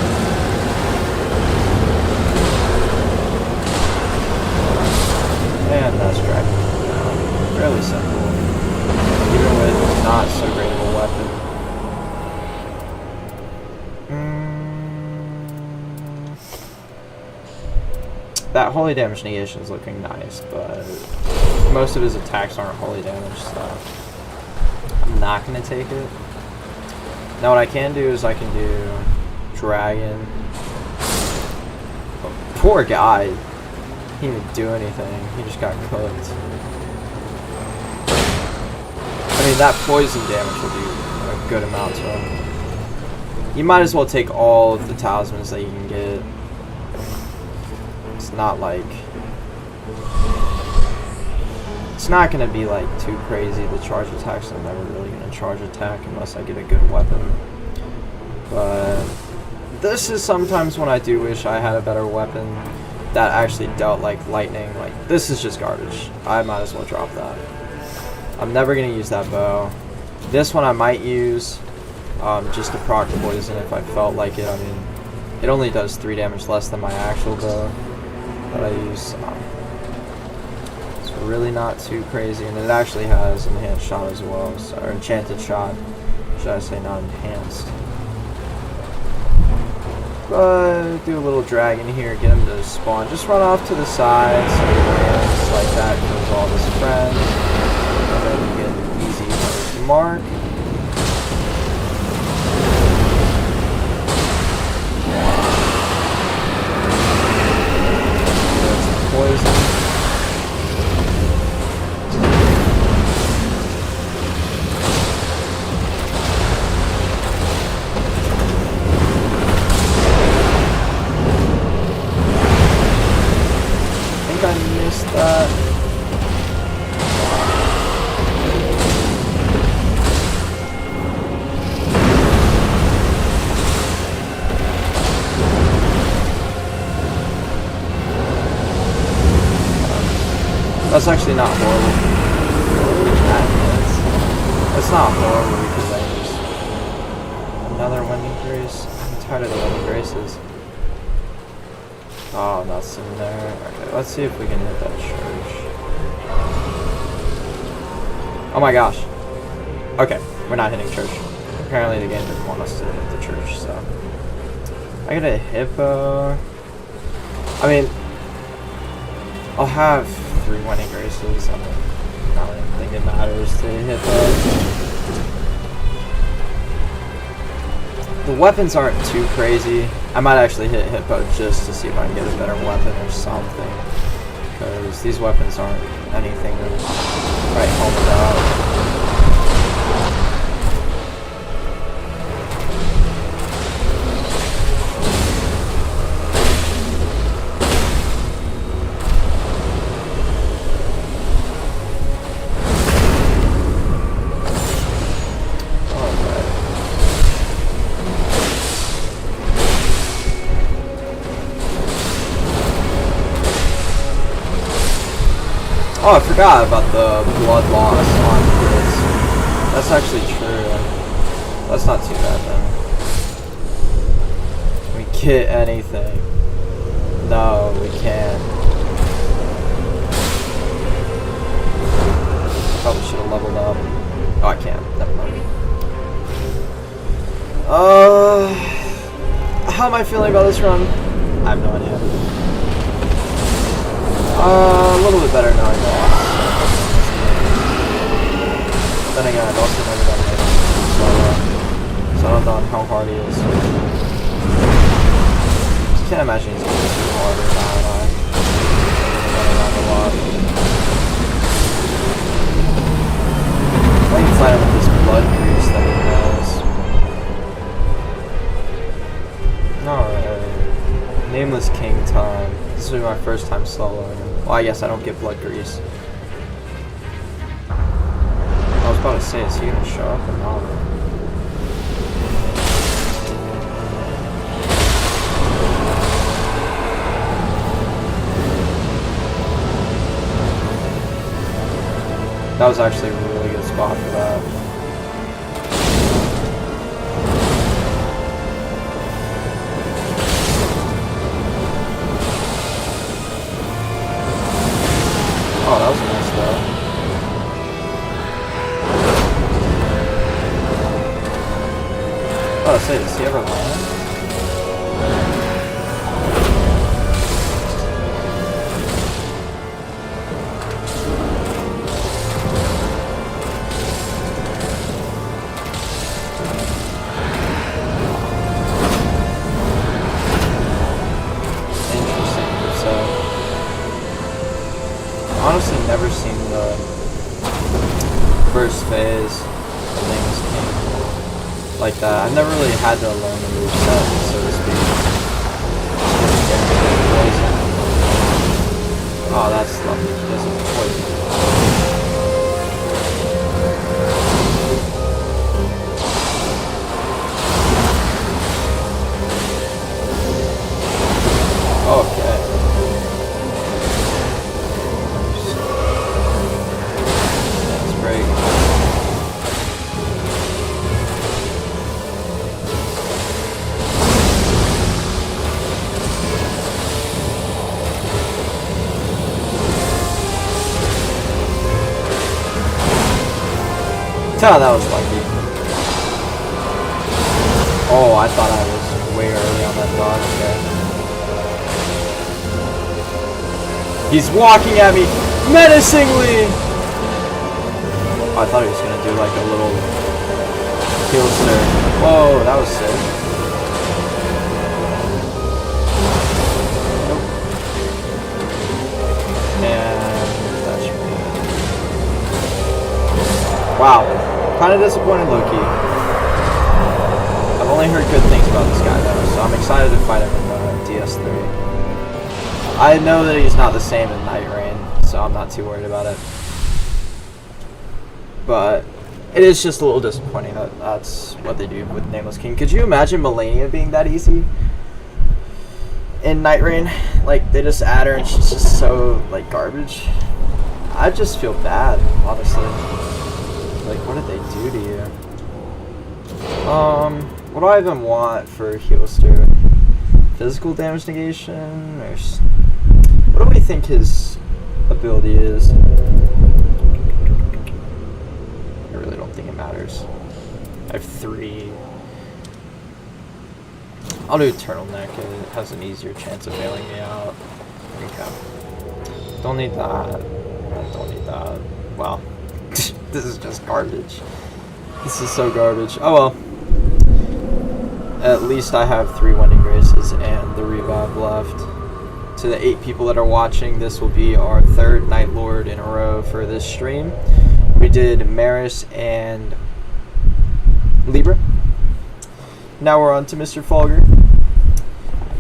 And that's dragging it down. Fairly simple, even with not so great of a weapon. That holy damage negation is looking nice, but most of his attacks aren't holy damage, so I'm not going to take it. Now what I can do is I can do dragon. Oh, poor guy. He didn't even do anything. He just got cooked. I mean, that poison damage will do a good amount to him. You might as well take all of the talismans that you can get. It's not like... It's not going to be like too crazy. The charge attacks, I'm never really going to charge attack unless I get a good weapon. But this is sometimes when I do wish I had a better weapon that actually dealt like lightning. Like, this is just garbage. I might as well drop that. I'm never going to use that bow. This one I might use just to proc poison if I felt like it. I mean, it only does 3 damage less than my actual bow that I use. It's really not too crazy, and it actually has enhanced shot as well, so, or enchanted shot, should I say, not enhanced. But do a little dragon here, get him to spawn. Just run off to the side, so he lands like that, kills all of his friends, and then you get an easy mark. Poison. I think I missed that. That's actually not horrible. That's not horrible because I just... Another Wending Grace? I'm tired of the Wending Graces. Oh, that's in there. Okay, let's see if we can hit that church. Oh my gosh. Okay, we're not hitting church. Apparently the game didn't want us to hit the church, so... I got a hippo. I mean... I'll have 3 Wending Graces. I don't think it matters to hit those. The weapons aren't too crazy. I might actually hit Hippo just to see if I can get a better weapon or something. Because these weapons aren't anything to write home about. Oh, I forgot about the blood loss on this. That's actually true. That's not too bad then. Can we get anything? No, we can't. Probably should have leveled up. Oh, I can't. Never mind. How am I feeling about this run? I have no idea. A little bit better knowing that. Then again, I've also never done it, so I don't know how hard he is. I can't imagine he's going to be too hard or not. Running around a lot. I can fight him with this blood grease that he has. Alright. Nameless King time. This will be my first time soloing him. Well, I guess I don't get blood grease. I was about to say, is he gonna show up or not? That was actually a really good spot for that. Oh, that was nice though. Oh, say, does he ever land? never seen the first phase of Nameless King like that. I've never really had to learn the moveset, so to speak. Oh, that's lovely. He doesn't poison. Okay. Let's break. Oh, that was lucky. Oh, I thought I was way early on that dodge there. He's walking at me menacingly! Oh, I thought he was gonna do like a little heel stir. Whoa, that was sick. Nope. And that should be it. Wow. Kinda disappointed low-key. I've only heard good things about this guy though, so I'm excited to fight him in DS3. I know that he's not the same in Nightreign, so I'm not too worried about it. But it is just a little disappointing that that's what they do with Nameless King. Could you imagine Melania being that easy in Nightreign? Like, they just add her and she's just so, like, garbage. I just feel bad, honestly. Like, what did they do to you? What do I even want for Healster? Physical damage negation? Or what do we think his ability is? I really don't think it matters. I have 3. I'll do Turtleneck. It has an easier chance of bailing me out. Okay. Don't need that. I don't need that. Well, this is just garbage. This is so garbage. Oh well. At least I have 3 Wending Graces and the Revive left. To the 8 people that are watching, this will be our 3rd Night Lord in a row for this stream. We did Maris and Libra. Now we're on to Mr. Fulgur.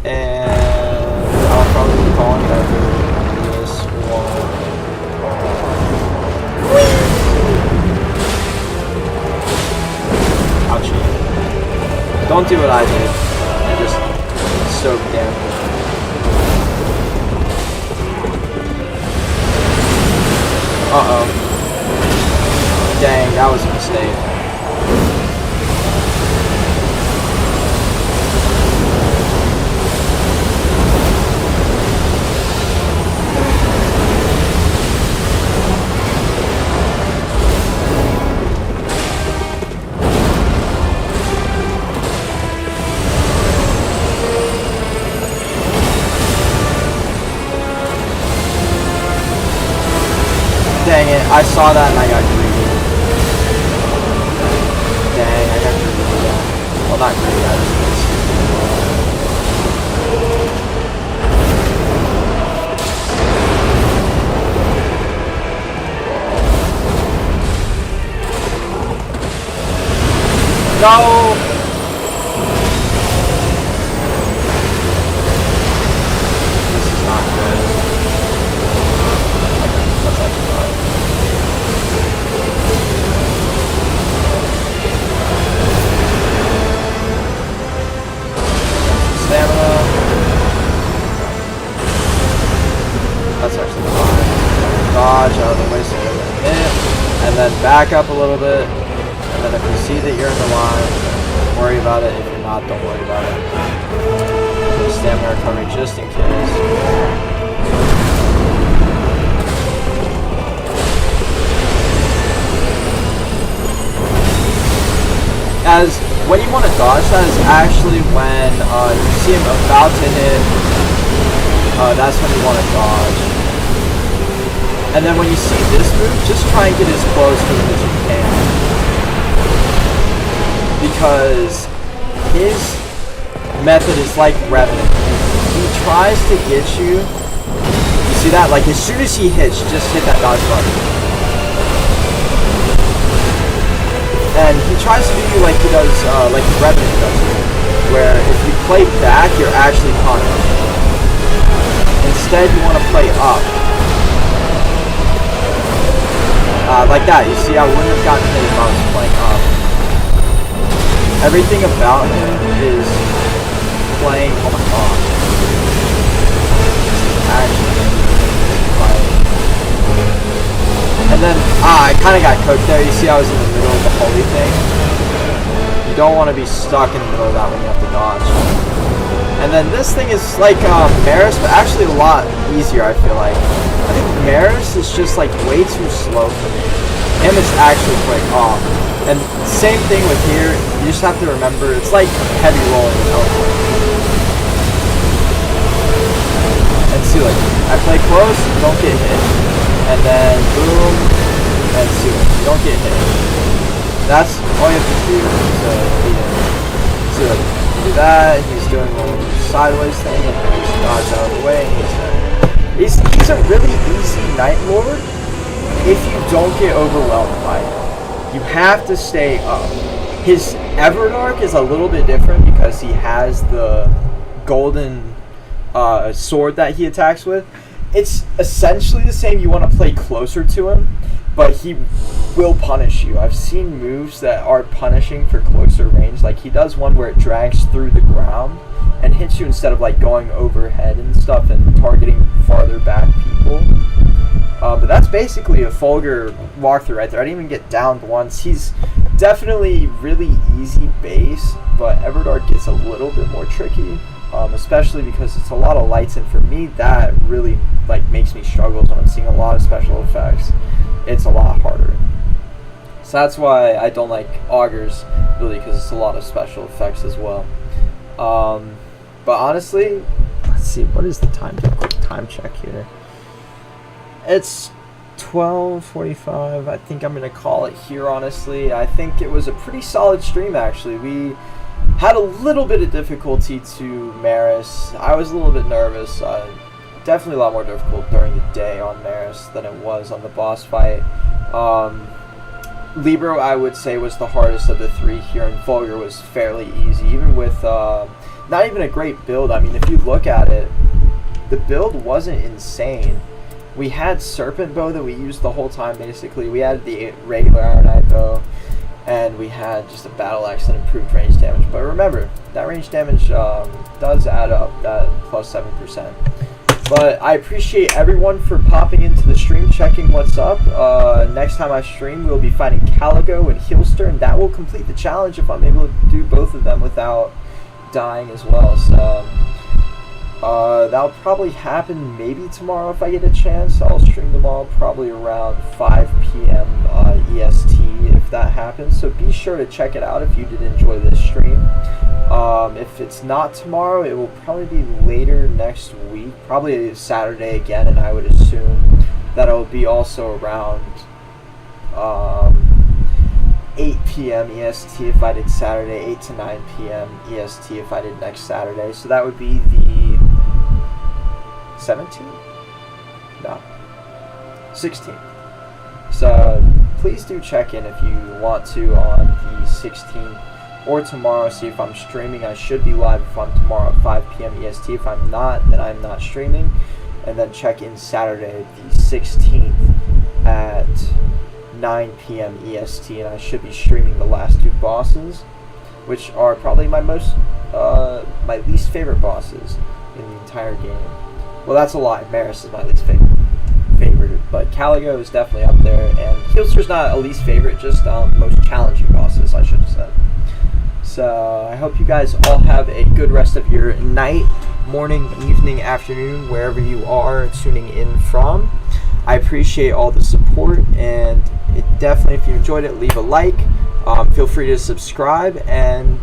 And I'll probably be calling over this one. Ouchie. Don't do what I did. I just soak damage. Uh-oh. Dang, that was a mistake. Dang it, I saw that and I got greedy. Dang, I got greedy. Well, not greedy, I just missed. No! This is not good. That's actually fine. Stamina. That's actually fine. Dodge out of the way so it doesn't hit. And then back up a little bit. And then if you see that you're in the line, worry about it. If you're not, don't worry about it. Stamina recovery just in case. As when you want to dodge, that is actually when you see him about to hit. That's when you want to dodge. And then when you see this move, just try and get as close to him as you can. Because his method is like Revenant. He tries to get you. You See that? Like, as soon as he hits, just hit that dodge button. And he tries to do you like he does, like the Revenant does here, where if you play back, you're actually punished. Instead, you want to play up. Like that. You see, I wouldn't have gotten hit if I was playing up. Everything about him is playing. Oh my god. And then, I kind of got cooked there. You see, I was in the middle of the holy thing. You don't want to be stuck in the middle of that when you have to dodge. And then this thing is like Maris, but actually a lot easier, I feel like. I think Maris is just like way too slow for me. Him is actually quick off. And same thing with here, you just have to remember, it's like heavy rolling with Elden. And see, like, I play close, don't get hit. And then boom, and see, like, you don't get hit. That's all you have to do to beat him. See, like, you do that, he's doing a little sideways thing, and then he just dodges out of the way, and he's there. He's a really easy Night Lord if you don't get overwhelmed by him. You have to stay up. His Everdark is a little bit different because he has the golden sword that he attacks with. It's essentially the same. You want to play closer to him, but he will punish you. I've seen moves that are punishing for closer range. Like he does one where it drags through the ground and hits you instead of like going overhead and stuff and targeting farther back people. But that's basically a Fulgur walkthrough right there. I didn't even get downed once. He's definitely really easy base, but Everdark gets a little bit more tricky, especially because it's a lot of lights, and for me that really like makes me struggle when I'm seeing a lot of special effects. It's a lot harder. So that's why I don't like Augurs, really, because it's a lot of special effects as well. But honestly, let's see, what is the time? Quick time check here. It's 12:45. I think I'm gonna call it here. Honestly, I think it was a pretty solid stream. Actually, we had a little bit of difficulty to Maris. I was a little bit nervous. Definitely a lot more difficult during the day on Maris than it was on the boss fight. Libero, I would say, was the hardest of the three here, and Fulgur was fairly easy, even with not even a great build. I mean, if you look at it, the build wasn't insane. We had Serpent Bow that we used the whole time, basically. We had the regular Ironite Bow, and we had just a Battle Axe that improved range damage. But remember, that range damage does add up, that plus 7%. But I appreciate everyone for popping into the stream, checking what's up. Next time I stream, we'll be fighting Caligo and Heelster, and that will complete the challenge if I'm able to do both of them without dying as well. So that'll probably happen maybe tomorrow if I get a chance. I'll stream them all probably around 5 p.m. EST if that happens. So be sure to check it out if you did enjoy this stream. If it's not tomorrow, it will probably be later next week, probably Saturday again, and I would assume that it will be also around 8 p.m. EST if I did Saturday, 8 to 9 p.m. EST if I did next Saturday. So that would be the 17th? No. 16th. So please do check in if you want to on the 16th or tomorrow. See if I'm streaming. I should be live if I'm tomorrow at 5 p.m. EST. If I'm not, then I'm not streaming. And then check in Saturday the 16th at 9 p.m. EST, and I should be streaming the last two bosses, which are probably my my least favorite bosses in the entire game. Well, that's a lie. Maris is my least favorite, but Caligo is definitely up there, and Heelster's not a least favorite, just most challenging bosses, I should have said. So I hope you guys all have a good rest of your night, morning, evening, afternoon, wherever you are tuning in from. I appreciate all the support, and definitely, if you enjoyed it, leave a like. Feel free to subscribe, and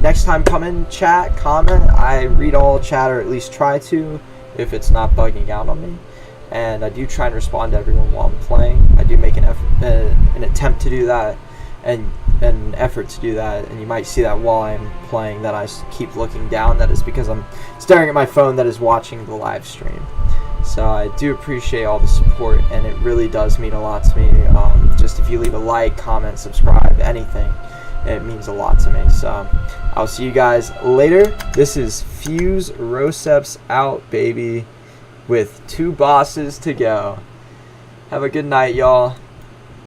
next time come in, chat, comment. I read all chat, or at least try to, if it's not bugging out on me. And I do try and respond to everyone while I'm playing. I do make an attempt to do that, and an effort to do that, and you might see that while I'm playing that I keep looking down. That is because I'm staring at my phone that is watching the live stream. So I do appreciate all the support, and it really does mean a lot to me. Just if you leave a like, comment, subscribe, anything, it means a lot to me. So I'll see you guys later. This is Fuse Roseps out, baby, with 2 bosses to go. Have a good night, y'all.